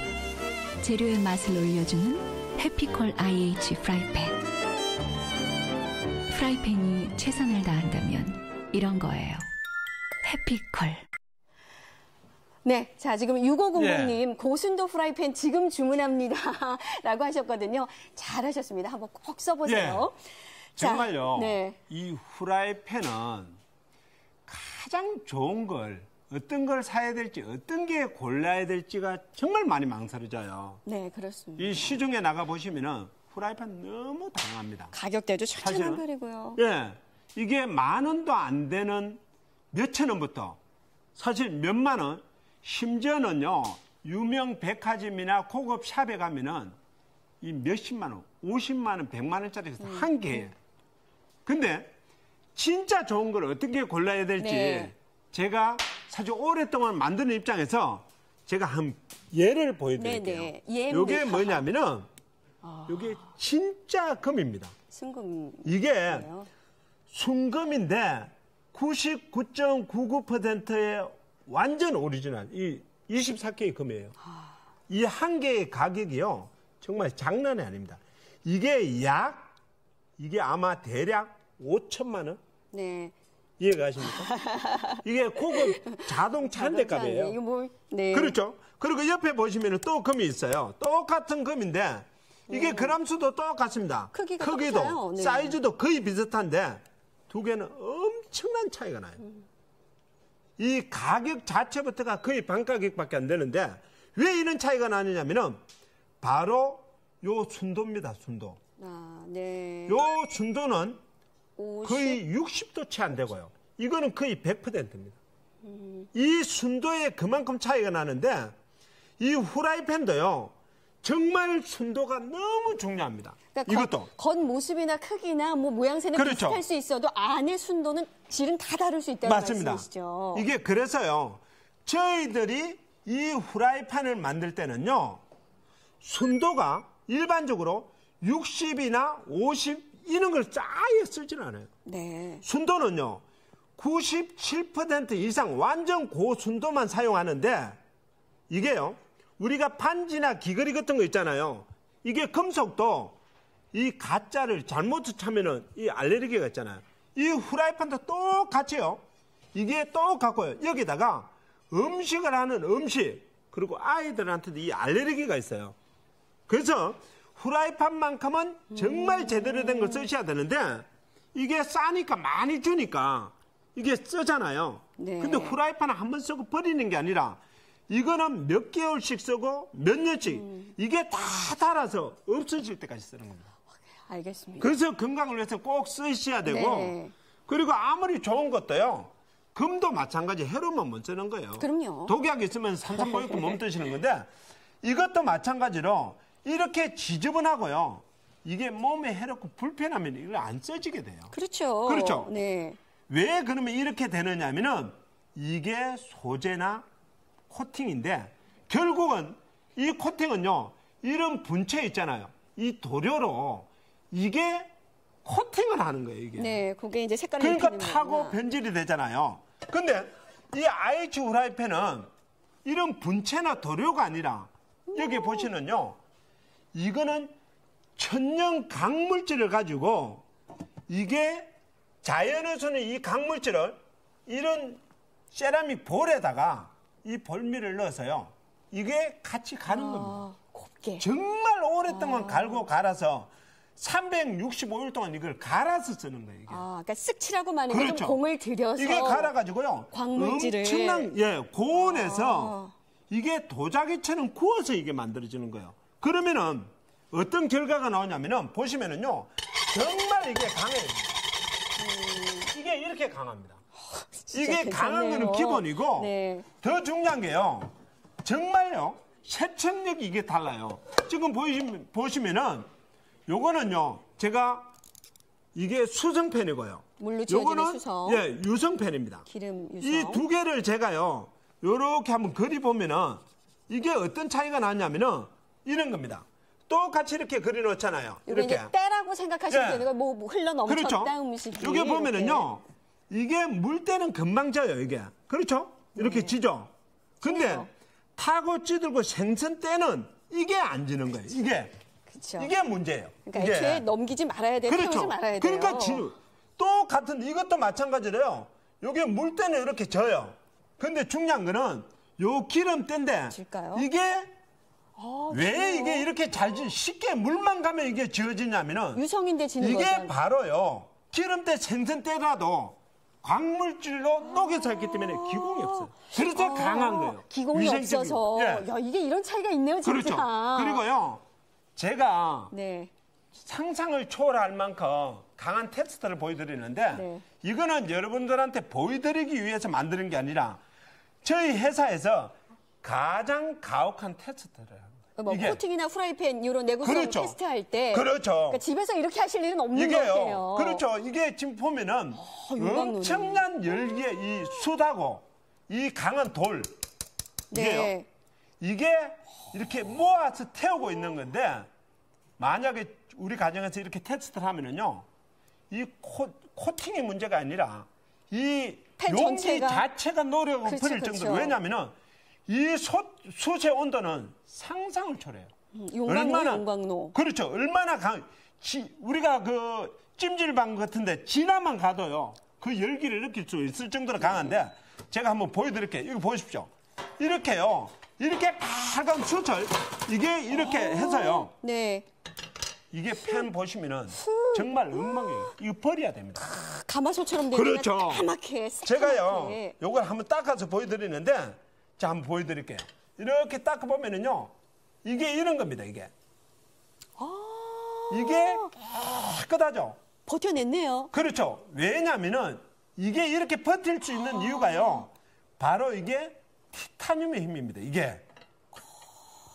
재료의 맛을 올려주는 해피콜 IH 프라이팬. 프라이팬이 최선을 다한다면 이런 거예요. 해피콜.
네, 자 지금 6500님 고순도 프라이팬 지금 주문합니다 라고 하셨거든요. 잘하셨습니다. 한번 꼭 써보세요.
정말요.
네.
이 프라이팬은 가장 좋은 걸 어떤 걸 사야 될지 어떤 게 골라야 될지가 정말 많이 망설여져요.
네, 그렇습니다.
이 시중에 나가 보시면은 프라이팬 너무 다양합니다.
가격대도 천차만별이고요.
예, 이게 10,000원도 안 되는 몇천 원부터 사실 몇만 원, 심지어는요 유명 백화점이나 고급 샵에 가면은 이 몇십만 원, 50만 원, 100만 원짜리 한 개예요. 근데 진짜 좋은 걸 어떻게 골라야 될지
네.
제가 사실 오랫동안 만드는 입장에서 제가 한 예를 보여드릴게요. 이게 뭐냐면은 이게 진짜 금입니다.
순금.
이게 순금인데 99.99%의 완전 오리지널 이 24K 금이에요. 이 한 개의 가격이요 정말 장난이 아닙니다. 이게 아마 대략 5천만 원?
네.
이해가 가십니까? 이게 고급 자동차 한 대 값이에요.
이거 뭐, 네.
그렇죠. 그리고 옆에 보시면 또 금이 있어요. 똑같은 금인데 이게 그람수도 똑같습니다.
크기도
크기도
네.
사이즈도 거의 비슷한데 두 개는 엄청난 차이가 나요. 이 가격 자체부터가 거의 반가격밖에 안 되는데 왜 이런 차이가 나느냐면은 바로 요 순도입니다. 순도.
아, 네.
요 순도는
50?
거의 60도 채 안 되고요. 이거는 거의 100%입니다. 이 순도에 그만큼 차이가 나는데 이 후라이팬도요. 정말 순도가 너무 중요합니다.
그러니까
이것도.
겉모습이나 크기나 뭐 모양새는
그렇죠.
비슷할 수 있어도 안의 순도는 질은 다 다를 수 있다는
맞습니다.
말씀이시죠.
이게 그래서요. 저희들이 이 후라이팬을 만들 때는요. 순도가 일반적으로 60이나 50 이런 걸 아예 쓰질 않아요.
네.
순도는요. 97% 이상 완전 고순도만 사용하는데 이게요. 우리가 반지나 귀걸이 같은 거 있잖아요. 이게 금속도 이 가짜를 잘못 차면은 이 알레르기가 있잖아요. 이 후라이팬도 똑같이요. 이게 똑같고요. 여기다가 음식을 하는 음식 그리고 아이들한테도 이 알레르기가 있어요. 그래서 후라이팬만큼은 정말 제대로 된 걸 쓰셔야 되는데 이게 싸니까 많이 주니까 이게 쓰잖아요.
네.
근데 후라이팬을 한 번 쓰고 버리는 게 아니라 이거는 몇 개월씩 쓰고 몇 년씩 이게 다 달아서 없어질 때까지 쓰는 겁니다.
알겠습니다.
그래서 건강을 위해서 꼭 쓰셔야 되고
네.
그리고 아무리 좋은 것도요. 금도 마찬가지 해로만 못 쓰는 거예요.
그럼요.
독약이 있으면 산산보약도 못 드시는 건데 이것도 마찬가지로 이렇게 지저분하고요. 이게 몸에 해롭고 불편하면 이걸 안 써지게 돼요.
그렇죠.
그렇죠.
네.
왜 그러면 이렇게 되느냐면은 이게 소재나 코팅인데 결국은 이 코팅은요. 이런 분체 있잖아요. 이 도료로 이게 코팅을 하는 거예요. 이게.
네, 그게 이제 색깔을
그러니까
입히는
타고
거구나.
변질이 되잖아요. 근데 이 IH 후라이팬은 이런 분체나 도료가 아니라 여기 보시면요. 이거는 천연 강물질을 가지고 이게 자연에서는 이 강물질을 이런 세라믹 볼에다가 이 볼미를 넣어서요. 이게 같이 가는 겁니다.
곱게.
정말 오랫동안 갈고 갈아서 365일 동안 이걸 갈아서 쓰는 거예요. 이게.
그러니까 쓱 칠하고만 해도
그렇죠.
좀 공을 들여서
이게 갈아가지고요.
광물질을.
엄청난 고온에서 이게 도자기처럼 구워서 이게 만들어지는 거예요. 그러면은 어떤 결과가 나오냐면은 보시면은요. 정말 이게 강해요. 이게 이렇게 강합니다. 이게
괜찮네요.
강한 거는 기본이고
네.
더 중요한 게요. 정말요. 세척력이 이게 달라요. 지금 보시면은 요거는요. 제가 이게 수성펜이고요.
물로 지어지는
요거는
수성.
예, 유성펜입니다.
기름 유성.
이 두 개를 제가요. 요렇게 한번 그리 보면은 이게 어떤 차이가 나냐면은 이런 겁니다. 똑같이 이렇게 그려 놓잖아요.
이거
이렇게.
이제 때라고 생각하시면
예.
되는 거예요. 뭐 흘러
그렇죠.
넘쳤다 음식이.
여기 보면은요. 이게 물 때는 금방 져요, 이게. 그렇죠? 이렇게 지죠. 근데
그래요.
타고 찌들고 생선 때는 이게 안 지는 거예요.
그렇죠.
이게 문제예요.
그러니까 애초에 넘기지 말아야 돼요. 태우지 말아야 돼요.
그러니까 똑같은 이것도 마찬가지로요. 여기 물 때는 이렇게 져요. 근데 중요한 거는 요 기름때인데
질까요?
이게 왜
그래요?
이게 이렇게 쉽게 물만 가면 이게 지어지냐면은
유성인데 지는
이게
거죠.
바로요. 기름때 생선때라도 광물질로 녹여서 했기 때문에 기공이 없어요. 그래서 강한 거예요.
기공이
위생적이고.
없어서.
예.
야, 이게 이런 차이가 있네요, 진짜.
그렇죠. 그리고요. 제가
네.
상상을 초월할 만큼 강한 테스트를 보여드리는데
네.
이거는 여러분들한테 보여드리기 위해서 만드는 게 아니라 저희 회사에서 가장 가혹한 테스트를 합니다.
뭐 코팅이나 후라이팬 이런 내구성
그렇죠.
테스트할 때
그렇죠.
그러니까 집에서 이렇게 하실 일은 없는 것 같아요.
이게요. 그렇죠. 이게 지금 보면은
유광로는.
엄청난 열기에 이 숯하고 이 강한 돌 이게요.
네.
이게 이렇게 모아서 태우고 있는 건데 만약에 우리 가정에서 이렇게 테스트를 하면은요. 이 코팅의 문제가 아니라 이
팬
용기
전체가.
자체가 노려고
그렇죠,
버릴
그렇죠.
정도로 왜냐면은 이 숯의 온도는 상상을 초래해요.
용광로.
그렇죠. 얼마나 우리가 그 찜질방 같은데 지나만 가도요. 그 열기를 느낄 수 있을 정도로 강한데 제가 한번 보여드릴게요. 이거 보십시오. 이렇게요. 이렇게 빨간 숯을 이게 이렇게 해서요.
네.
이게 팬 보시면은 정말 엉망이에요. 이거 버려야 됩니다.
가마솥처럼 되는
그렇죠.
까맣게
제가요. 요걸 한번 닦아서 보여드리는데 자 한번 보여드릴게요. 이렇게 닦아보면은요. 이게 이런 겁니다. 이게. 이게 깨끗하죠.
버텨냈네요.
그렇죠. 왜냐면은 이게 이렇게 버틸 수 있는 이유가요. 바로 이게 티타늄의 힘입니다. 이게.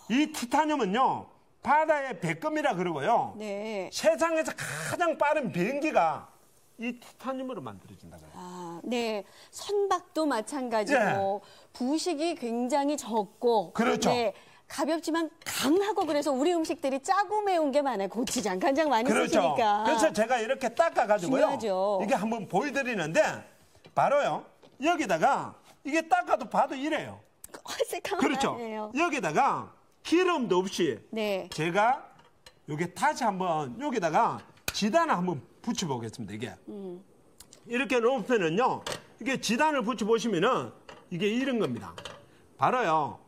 이 티타늄은요. 바다의 백금이라 그러고요.
네.
세상에서 가장 빠른 비행기가 이 티타늄으로 만들어진다고요.
아, 네. 선박도 마찬가지고 부식이 굉장히 적고
그렇죠.
네. 가볍지만 강하고 그래서 우리 음식들이 짜고 매운 게 많아요. 고추장, 간장 많이
그렇죠.
쓰시니까.
그래서 제가 이렇게 닦아가지고요.
중요하죠.
이게 한번 보여드리는데 바로요. 여기다가 이게 닦아도 봐도 이래요.
어색한
그렇죠.
말이에요.
여기다가 기름도 없이
네.
제가 여기 다시 한번 여기다가 지단을 한번 붙여보겠습니다. 이게 이렇게 놓으면은요. 이게 지단을 붙여보시면은 이게 이런 겁니다. 바로요.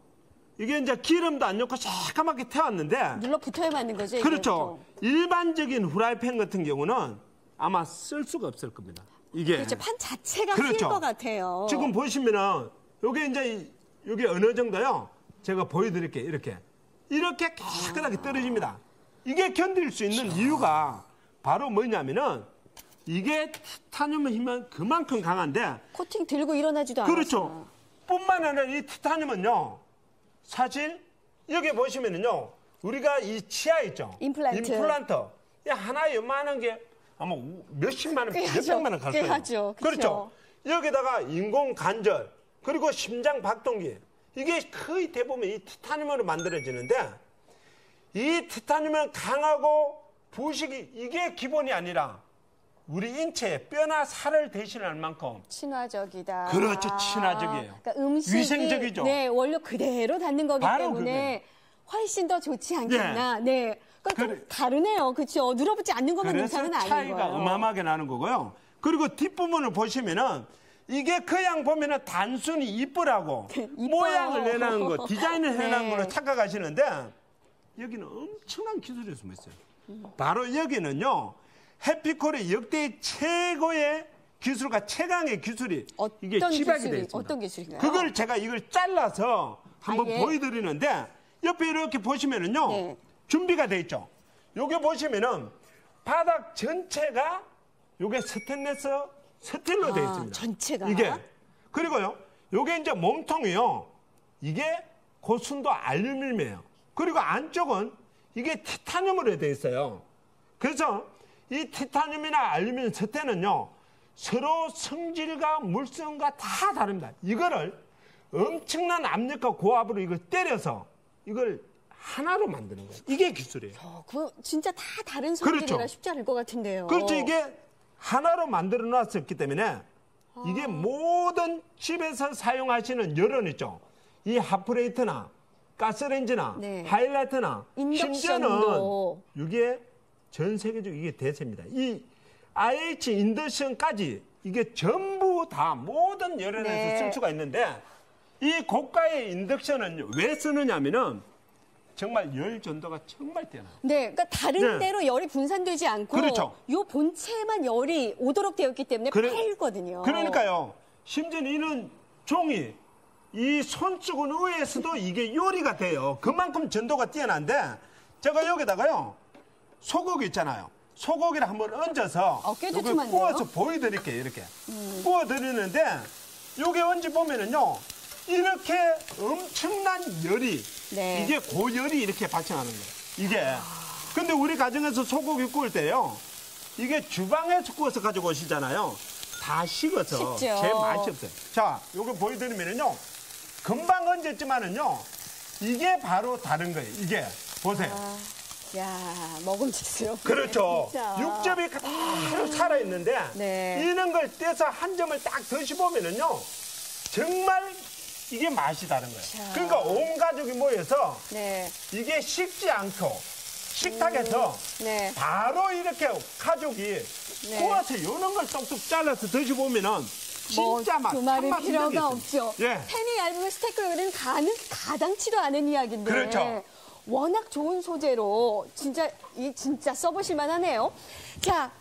이게 이제 기름도 안 넣고 새까맣게 태웠는데
눌러 붙어야 맞는 거죠.
그렇죠. 일반적인 후라이팬 같은 경우는 아마 쓸 수가 없을 겁니다. 이게
그렇죠. 판 자체가
그렇죠.
휘일 것 같아요.
지금 보시면은 요게 이제 요게 어느 정도요? 제가 보여드릴게요. 이렇게 깨끗하게 떨어집니다. 이게 견딜 수 있는 이유가 바로 뭐냐면은 이게 티타늄의 힘은 그만큼 강한데
코팅 들고 일어나지도 않아요.
그렇죠. 뿐만 아니라 이 티타늄은요. 사실 여기 보시면은요. 우리가 이 치아 있죠. 임플란트. 이 하나에 요만한 게 아마 몇십만 원, 몇백만 원 갈 거예요.
하죠.
그렇죠. 여기다가 인공 관절 그리고 심장 박동기 이게 거의 대부분 이 티타늄으로 만들어지는데 이 티타늄은 강하고 부식이 이게 기본이 아니라 우리 인체에 뼈나 살을 대신할 만큼
친화적이다.
그렇죠. 친화적이에요.
그러니까 음식이
위생적이죠.
네, 원료 그대로 닿는 거기
바로
때문에 훨씬 더 좋지 않겠나. 네. 그러니까 좀 다르네요. 그렇죠. 눌어붙지 않는 것만
그래서
괜찮은 아닌
차이가
거예요.
어마어마하게 나는 거고요. 그리고 뒷부분을 보시면은 이게 그냥 보면은 단순히 이쁘라고 모양을 내놓은 거, 디자인을 해놓은 걸로 착각하시는데 여기는 엄청난 기술이 숨어 있어요. 바로 여기는요. 해피콜의 역대 최고의 기술과 최강의 기술이 이게 집약이 되어 있습니다.
어떤 기술인가요?
그걸 제가 이걸 잘라서 한번
예.
보여드리는데 옆에 이렇게 보시면은요.
네.
준비가 돼 있죠. 요게 보시면은 바닥 전체가 요게 스테인리스 스틸로 되어 있습니다.
전체가?
이게. 그리고요. 요게 이제 몸통이요. 이게 고순도 알루미늄이에요. 그리고 안쪽은 이게 티타늄으로 되어 있어요. 그래서 이 티타늄이나 알루미늄 스테는요. 서로 성질과 물성과 다 다릅니다. 이거를 엄청난 압력과 고압으로 이걸 때려서 이걸 하나로 만드는 거예요. 이게 기술이에요.
그 진짜 다 다른 성질이라
그렇죠.
쉽지 않을 것 같은데요.
그렇죠. 이게 하나로 만들어 놨었기 때문에 이게 모든 집에서 사용하시는 열은 있죠. 이 핫플레이트나 가스레인지나
네.
하이라이트나 심지어는
인덕션도.
이게 전 세계적으로 이게 대세입니다. 이 IH 인덕션까지 이게 전부 다 모든 열연에서
네.
쓸 수가 있는데 이 고가의 인덕션은 왜 쓰느냐면은 정말 열 전도가 정말 뛰어나요.
네, 그러니까 다른
네.
데로 열이 분산되지 않고
그렇죠.
요 본체에만 열이 오도록 되었기 때문에 팔거든요.
그러니까요. 심지어 이는 종이 이 손수건 위에서도 이게 요리가 돼요. 그만큼 전도가 뛰어난데 제가 여기다가요. 소고기 있잖아요. 소고기를 한번 얹어서
꽤
요걸
두툼한데요?
구워서 보여드릴게요. 이렇게 구워드리는데 요게 언제 보면은요. 이렇게 엄청난 열이
네.
이게 고열이 이렇게 발생하는 거예요. 이게. 근데 우리 가정에서 소고기 구울 때요. 이게 주방에서 구워서 가지고 오시잖아요. 다 식어서
식죠.
제 맛이 없어요. 자, 요거 보여드리면은요. 금방 얹었지만은요. 이게 바로 다른 거예요. 이게. 보세요.
야, 먹음직스럽네.
그렇죠.
진짜.
육즙이 그대로 살아있는데
네.
이런 걸 떼서 한 점을 딱 드셔보면은요. 정말 이게 맛이 다른 거예요. 그러니까 온 가족이 모여서
네.
이게 식지 않고 식탁에서
네.
바로 이렇게 가족이 구워서 이런 걸 쏙쏙 잘라서 드셔보면은 진짜 맛.
두말이
참맛
필요가
있습니다.
없죠.
예.
팬이 얇으면 스테이크를 그리는 가당치도 않은 이야기인데.
그렇죠.
워낙 좋은 소재로 진짜 써보실 만하네요. 자,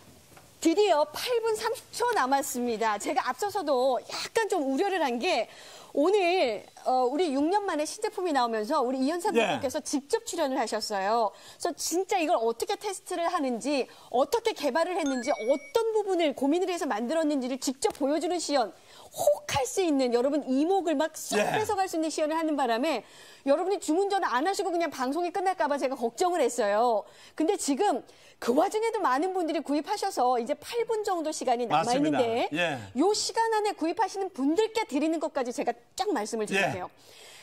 드디어 8분 30초 남았습니다. 제가 앞서서도 약간 좀 우려를 한 게 오늘 우리 6년 만에 신제품이 나오면서 우리 이현상 대표께서 직접 출연을 하셨어요. 그래서 진짜 이걸 어떻게 테스트를 하는지, 어떻게 개발을 했는지, 어떤 부분을 고민을 해서 만들었는지를 직접 보여주는 시연, 혹할 수 있는, 여러분 이목을 막 쏙 뺏어갈 수 있는 시연을 하는 바람에 여러분이 주문 전화 안 하시고 그냥 방송이 끝날까 봐 제가 걱정을 했어요. 근데 지금 그 와중에도 많은 분들이 구입하셔서 이제 8분 정도 시간이 남아있는데 이 시간 안에 구입하시는 분들께 드리는 것까지 제가 쫙 말씀을 드릴게요.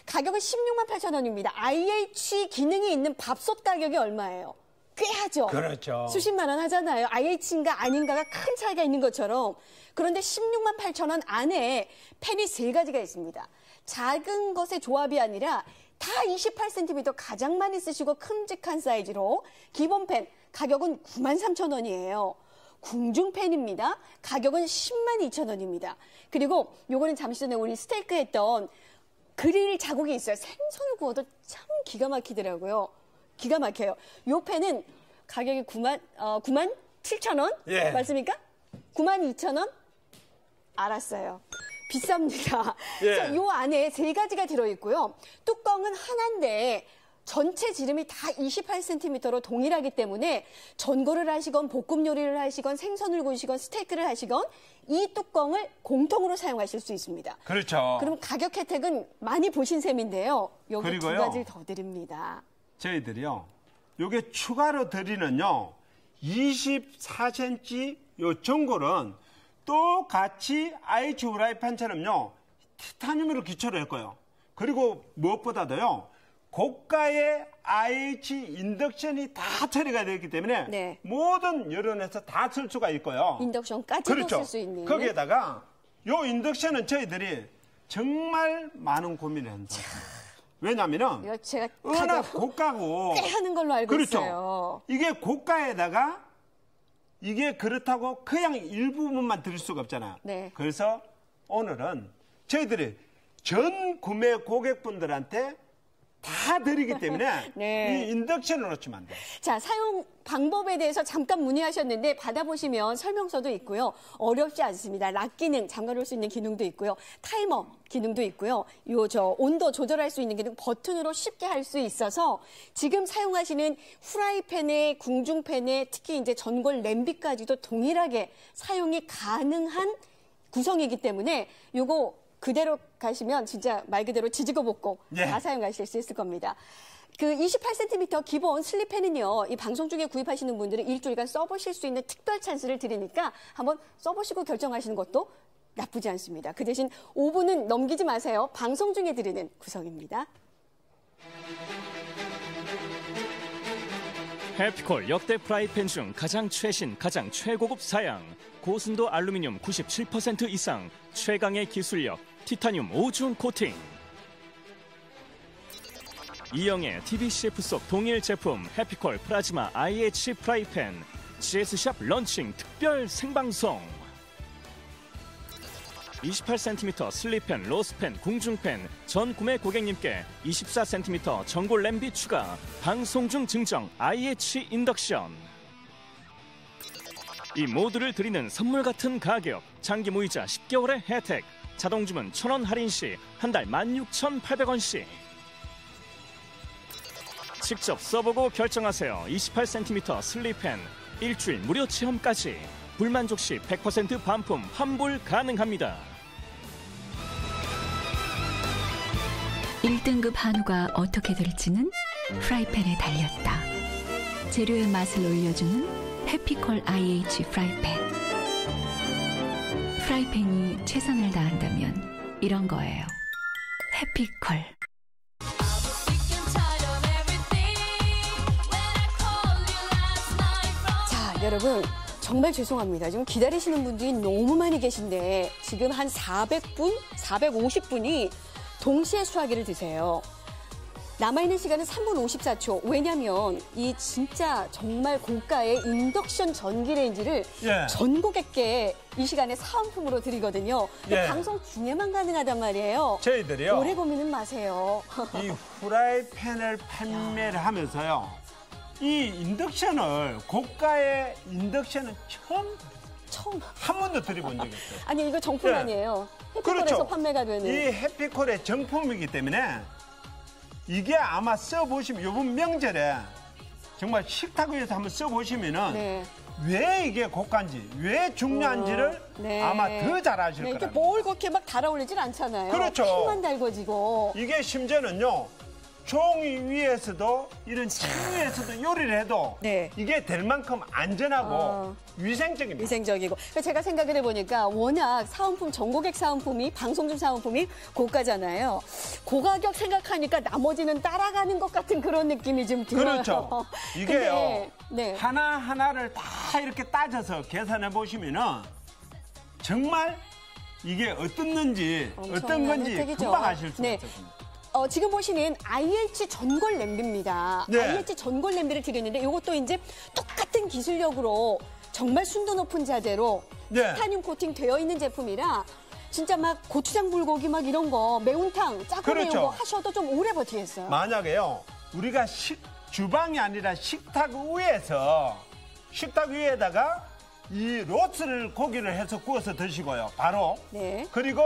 가격은 16만 8천 원입니다. IH 기능이 있는 밥솥 가격이 얼마예요? 꽤 하죠.
그렇죠.
수십만 원 하잖아요. IH인가 아닌가가 큰 차이가 있는 것처럼. 그런데 16만 8천 원 안에 팬이 3가지가 있습니다. 작은 것의 조합이 아니라 다 28cm 가장 많이 쓰시고 큼직한 사이즈로 기본 팬 가격은 9만 3천 원이에요. 궁중팬입니다. 가격은 10만 2천 원입니다. 그리고 요거는 잠시 전에 우리 스테이크 했던 그릴 자국이 있어요. 생선을 구워도 참 기가 막히더라고요. 기가 막혀요. 요 팬은 가격이 9만 7천 원? 맞습니까? 9만 2천 원? 알았어요. 비쌉니다. 그래서 요 안에 3가지가 들어있고요. 뚜껑은 하나인데 전체 지름이 다 28cm로 동일하기 때문에 전골을 하시건 볶음 요리를 하시건 생선을 구우시건 스테이크를 하시건 이 뚜껑을 공통으로 사용하실 수 있습니다.
그렇죠.
그럼 가격 혜택은 많이 보신 셈인데요. 여기
그리고요,
2가지를 더 드립니다.
저희들이요, 요게 추가로 드리는요, 24cm 요 전골은 똑같이 IH 후라이팬처럼요, 티타늄으로 기초로 했고요. 그리고 무엇보다도요, 고가의 IH 인덕션이 다 처리가 되었기 때문에 모든 여론에서 다 쓸 수가 있고요.
인덕션까지도 쓸 수 있는.
거기에다가 요 인덕션은 저희들이 정말 많은 고민을 한 상태입니다. 왜냐하면은
제가
워낙 고가고
꽤 하는 걸로 알고
그렇죠.
있어요.
이게 고가에다가 이게 그렇다고 그냥 일부분만 드릴 수가 없잖아요. 그래서 오늘은 저희들이 전 구매 고객분들한테 다 드리기 때문에 이 인덕션을 놓치면 안 돼요.
자, 사용 방법에 대해서 잠깐 문의하셨는데 받아보시면 설명서도 있고요. 어렵지 않습니다. 락 기능, 잠가놓을 수 있는 기능도 있고요. 타이머 기능도 있고요. 온도 조절할 수 있는 기능 버튼으로 쉽게 할 수 있어서 지금 사용하시는 후라이팬에 궁중팬에 특히 이제 전골 냄비까지도 동일하게 사용이 가능한 구성이기 때문에 요거 그대로 가시면 진짜 말 그대로 지지고 볶고 다 사용하실 수 있을 겁니다. 그 28cm 기본 슬립팬은요, 이 방송 중에 구입하시는 분들은 일주일간 써보실 수 있는 특별 찬스를 드리니까 한번 써보시고 결정하시는 것도 나쁘지 않습니다. 그 대신 5분은 넘기지 마세요. 방송 중에 드리는 구성입니다.
해피콜 역대 프라이팬 중 가장 최신, 가장 최고급 사양, 고순도 알루미늄 97% 이상, 최강의 기술력, 티타늄 5중 코팅. 이영애 TVCF 속 동일 제품 해피콜 플라즈마 IH 프라이팬 GS샵 런칭 특별 생방송. 28cm 슬립팬, 로스팬, 궁중팬 전 구매 고객님께 24cm 전골 냄비 추가, 방송 중 증정 IH 인덕션. 이 모두를 드리는 선물 같은 가격, 장기 무이자 10개월의 혜택, 자동 주문 1,000원 할인 시 한 달 16,800원씩. 직접 써보고 결정하세요. 28cm 슬립팬 일주일 무료 체험까지. 불만족 시 100% 반품 환불 가능합니다.
1등급 한우가 어떻게 될지는 프라이팬에 달렸다. 재료의 맛을 올려주는 해피콜 IH 프라이팬. 프라이팬이 최선을 다한다면 이런 거예요. 해피콜.
자, 여러분. 정말 죄송합니다. 지금 기다리시는 분들이 너무 많이 계신데 지금 한 400분, 450분이 동시에 수화기를 드세요. 남아있는 시간은 3분 54초. 왜냐면 이 진짜 정말 고가의 인덕션 전기레인지를 전 고객께 이 시간에 사은품으로 드리거든요. 방송 중에만 가능하단 말이에요.
저희들이요,
오래 고민은 마세요.
이 후라이팬을 판매를 하면서요, 이 인덕션을, 고가의 인덕션은 처음
처음.
한 번도 드려본 적이 없어요.
아니 이거 정품
네.
아니에요. 해피콜에서
그렇죠.
판매가 되는.
이 해피콜의 정품이기 때문에 이게 아마 써보시면 이번 명절에 정말 식탁 위에서 한번 써보시면은
네.
왜 이게 고가인지, 왜 중요한지를
네.
아마 더 잘 아실
네, 이게
거라고.
뭘 그렇게 막 달아올리진 않잖아요.
그렇죠.
펜만 달궈지고.
이게 심지어는요, 종이 위에서도 이런 책 위에서도 요리를 해도
네.
이게 될 만큼 안전하고 위생적입니다.
위생적이고. 그러니까 제가 생각을 해보니까 워낙 사은품, 전고객 사은품이, 방송 중 사은품이 고가잖아요. 고가격 생각하니까 나머지는 따라가는 것 같은 그런 느낌이 좀 들어요.
그렇죠. 이게요,
근데, 네.
하나하나를 다 이렇게 따져서 계산해 보시면은 정말 이게 어떤 건지
엄청난 혜택이죠.
금방 아실 수가
네.
있습니다.
지금 보시는 IH 전골 냄비입니다.
네.
IH 전골 냄비를 드리는데 이것도 이제 똑같은 기술력으로 정말 순도 높은 자재로
네.
티타늄 코팅 되어 있는 제품이라 진짜 막 고추장 불고기 막 이런 거 매운탕 짜고
그렇죠.
매운 거 하셔도 좀 오래 버티겠어요.
만약에요, 우리가 주방이 아니라 식탁 위에다가 이 로스를 고기를 해서 구워서 드시고요. 바로.
네.
그리고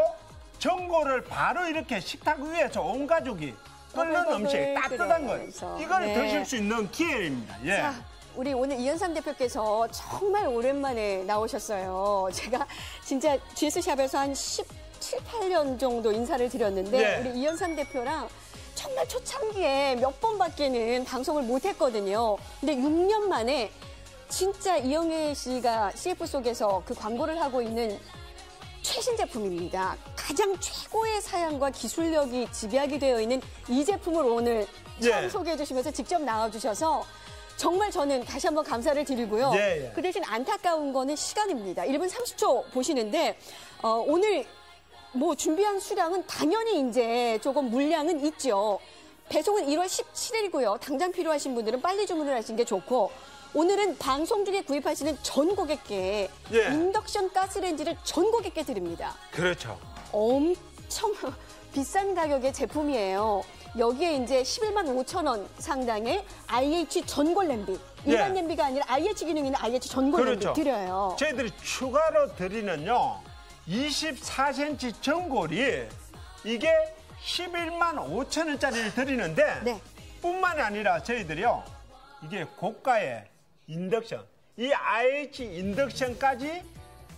전골을 바로 이렇게 식탁 위에서 온 가족이 끓는
버글버글
음식 따뜻한 거
끓여서.
이걸
네.
드실 수 있는 기회입니다. 예.
자, 우리 오늘 이현삼 대표께서 정말 오랜만에 나오셨어요. 제가 진짜 GS샵에서 한 17, 18년 정도 인사를 드렸는데
네.
우리 이현삼 대표랑 정말 초창기에 몇 번밖에는 방송을 못했거든요. 근데 6년 만에 진짜 이영애 씨가 CF 속에서 그 광고를 하고 있는 최신 제품입니다. 가장 최고의 사양과 기술력이 집약이 되어 있는 이 제품을 오늘 처음
예.
소개해 주시면서 직접 나와주셔서 정말 저는 다시 한번 감사를 드리고요.
예, 예.
그 대신 안타까운 거는 시간입니다. 1분 30초 보시는데 오늘 뭐 준비한 수량은 당연히 이제 조금 물량은 있죠. 배송은 1월 17일이고요. 당장 필요하신 분들은 빨리 주문을 하시는 게 좋고 오늘은 방송 중에 구입하시는 전 고객께
예.
인덕션 가스레인지를 전 고객께 드립니다.
그렇죠.
엄청 비싼 가격의 제품이에요. 여기에 이제 11만 5천 원 상당의 IH 전골 냄비. 일반
예.
냄비가 아니라 IH 기능 있는 IH 전골
그렇죠.
냄비 드려요.
저희들이 추가로 드리는요, 24cm 전골이 이게 11만 5천 원짜리를 드리는데
네.
뿐만이 아니라 저희들이요, 이게 고가의 인덕션, 이 IH 인덕션까지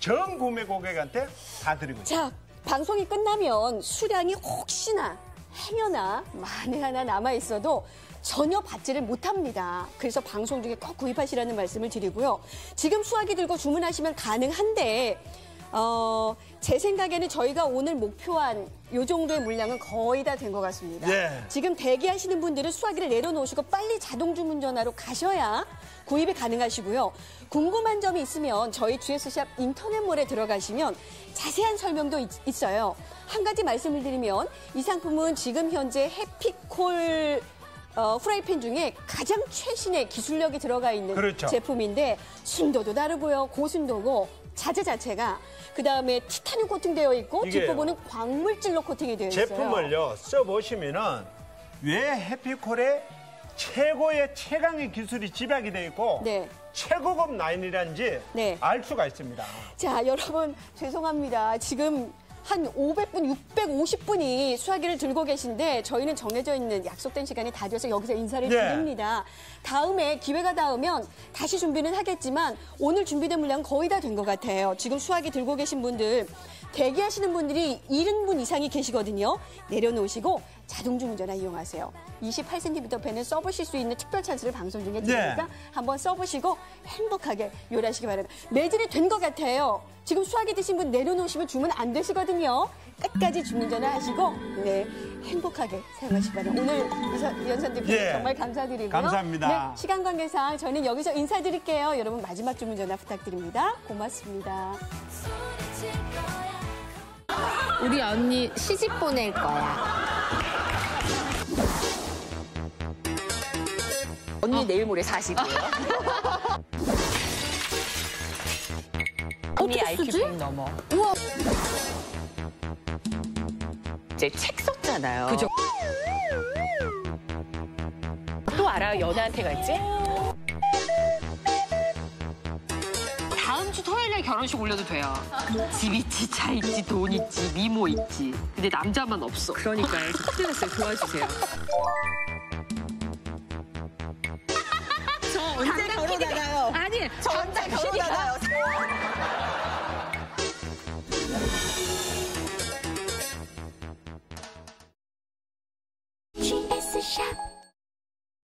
전 구매 고객한테 다 드리고 있습니다.
자, 방송이 끝나면 수량이 혹시나 행여나 만에 하나 남아있어도 전혀 받지를 못합니다. 그래서 방송 중에 꼭 구입하시라는 말씀을 드리고요. 지금 수화기 들고 주문하시면 가능한데 제 생각에는 저희가 오늘 목표한 요 정도의 물량은 거의 다 된 것 같습니다.
예.
지금 대기하시는 분들은 수화기를 내려놓으시고 빨리 자동 주문 전화로 가셔야 구입이 가능하시고요. 궁금한 점이 있으면 저희 GS샵 인터넷몰에 들어가시면 자세한 설명도 있어요. 한 가지 말씀을 드리면 이 상품은 지금 현재 해피콜 프라이팬 중에 가장 최신의 기술력이 들어가 있는
그렇죠.
제품인데 순도도 다르고요. 고순도고 자재 자체가 그다음에 티타늄 코팅되어 있고
이게요.
뒷부분은 광물질로 코팅이 되어 있어요.
제품을요, 써보시면은 왜 해피콜에 최고의 최강의 기술이 집약이 되어 있고
네.
최고급 라인이란지
네.
알 수가 있습니다.
자, 여러분 죄송합니다. 지금 한 500분, 650분이 수화기를 들고 계신데 저희는 정해져 있는 약속된 시간이 다 돼서 여기서 인사를
네.
드립니다. 다음에 기회가 닿으면 다시 준비는 하겠지만 오늘 준비된 물량은 거의 다 된 것 같아요. 지금 수화기 들고 계신 분들, 대기하시는 분들이 70분 이상이 계시거든요. 내려놓으시고 자동 주문 전화 이용하세요. 28cm 펜을 써보실 수 있는 특별 찬스를 방송 중에 드리니까
네.
한번 써보시고 행복하게 요리하시기 바랍니다. 매진이 된 것 같아요. 지금 수화기 드신 분 내려놓으시면 주문 안 되시거든요. 끝까지 주문 전화 하시고 네 행복하게 사용하시기 바랍니다. 오늘 이현삼 대표님
예.
정말 감사드리고요.
감사합니다.
네, 시간 관계상 저는 여기서 인사드릴게요. 여러분 마지막 주문 전화 부탁드립니다. 고맙습니다.
우리 언니 시집 보낼 거야.
언니 내일 모레 40이에요. 언니 IQ 100 넘어.
우와.
이제 책 썼잖아요.
그죠.
또 알아요? 연애한테 갈지? 다음
이번 주 토요일 날 결혼식 올려도 돼요. 집 있지, 차 있지, 돈 있지, 미모 있지. 근데 남자만 없어. 그러니까요. 큰일 났어요. 도와주세요.
저 언제 결혼하나요?
아니,
저 언제 결혼하나요?
GS 샵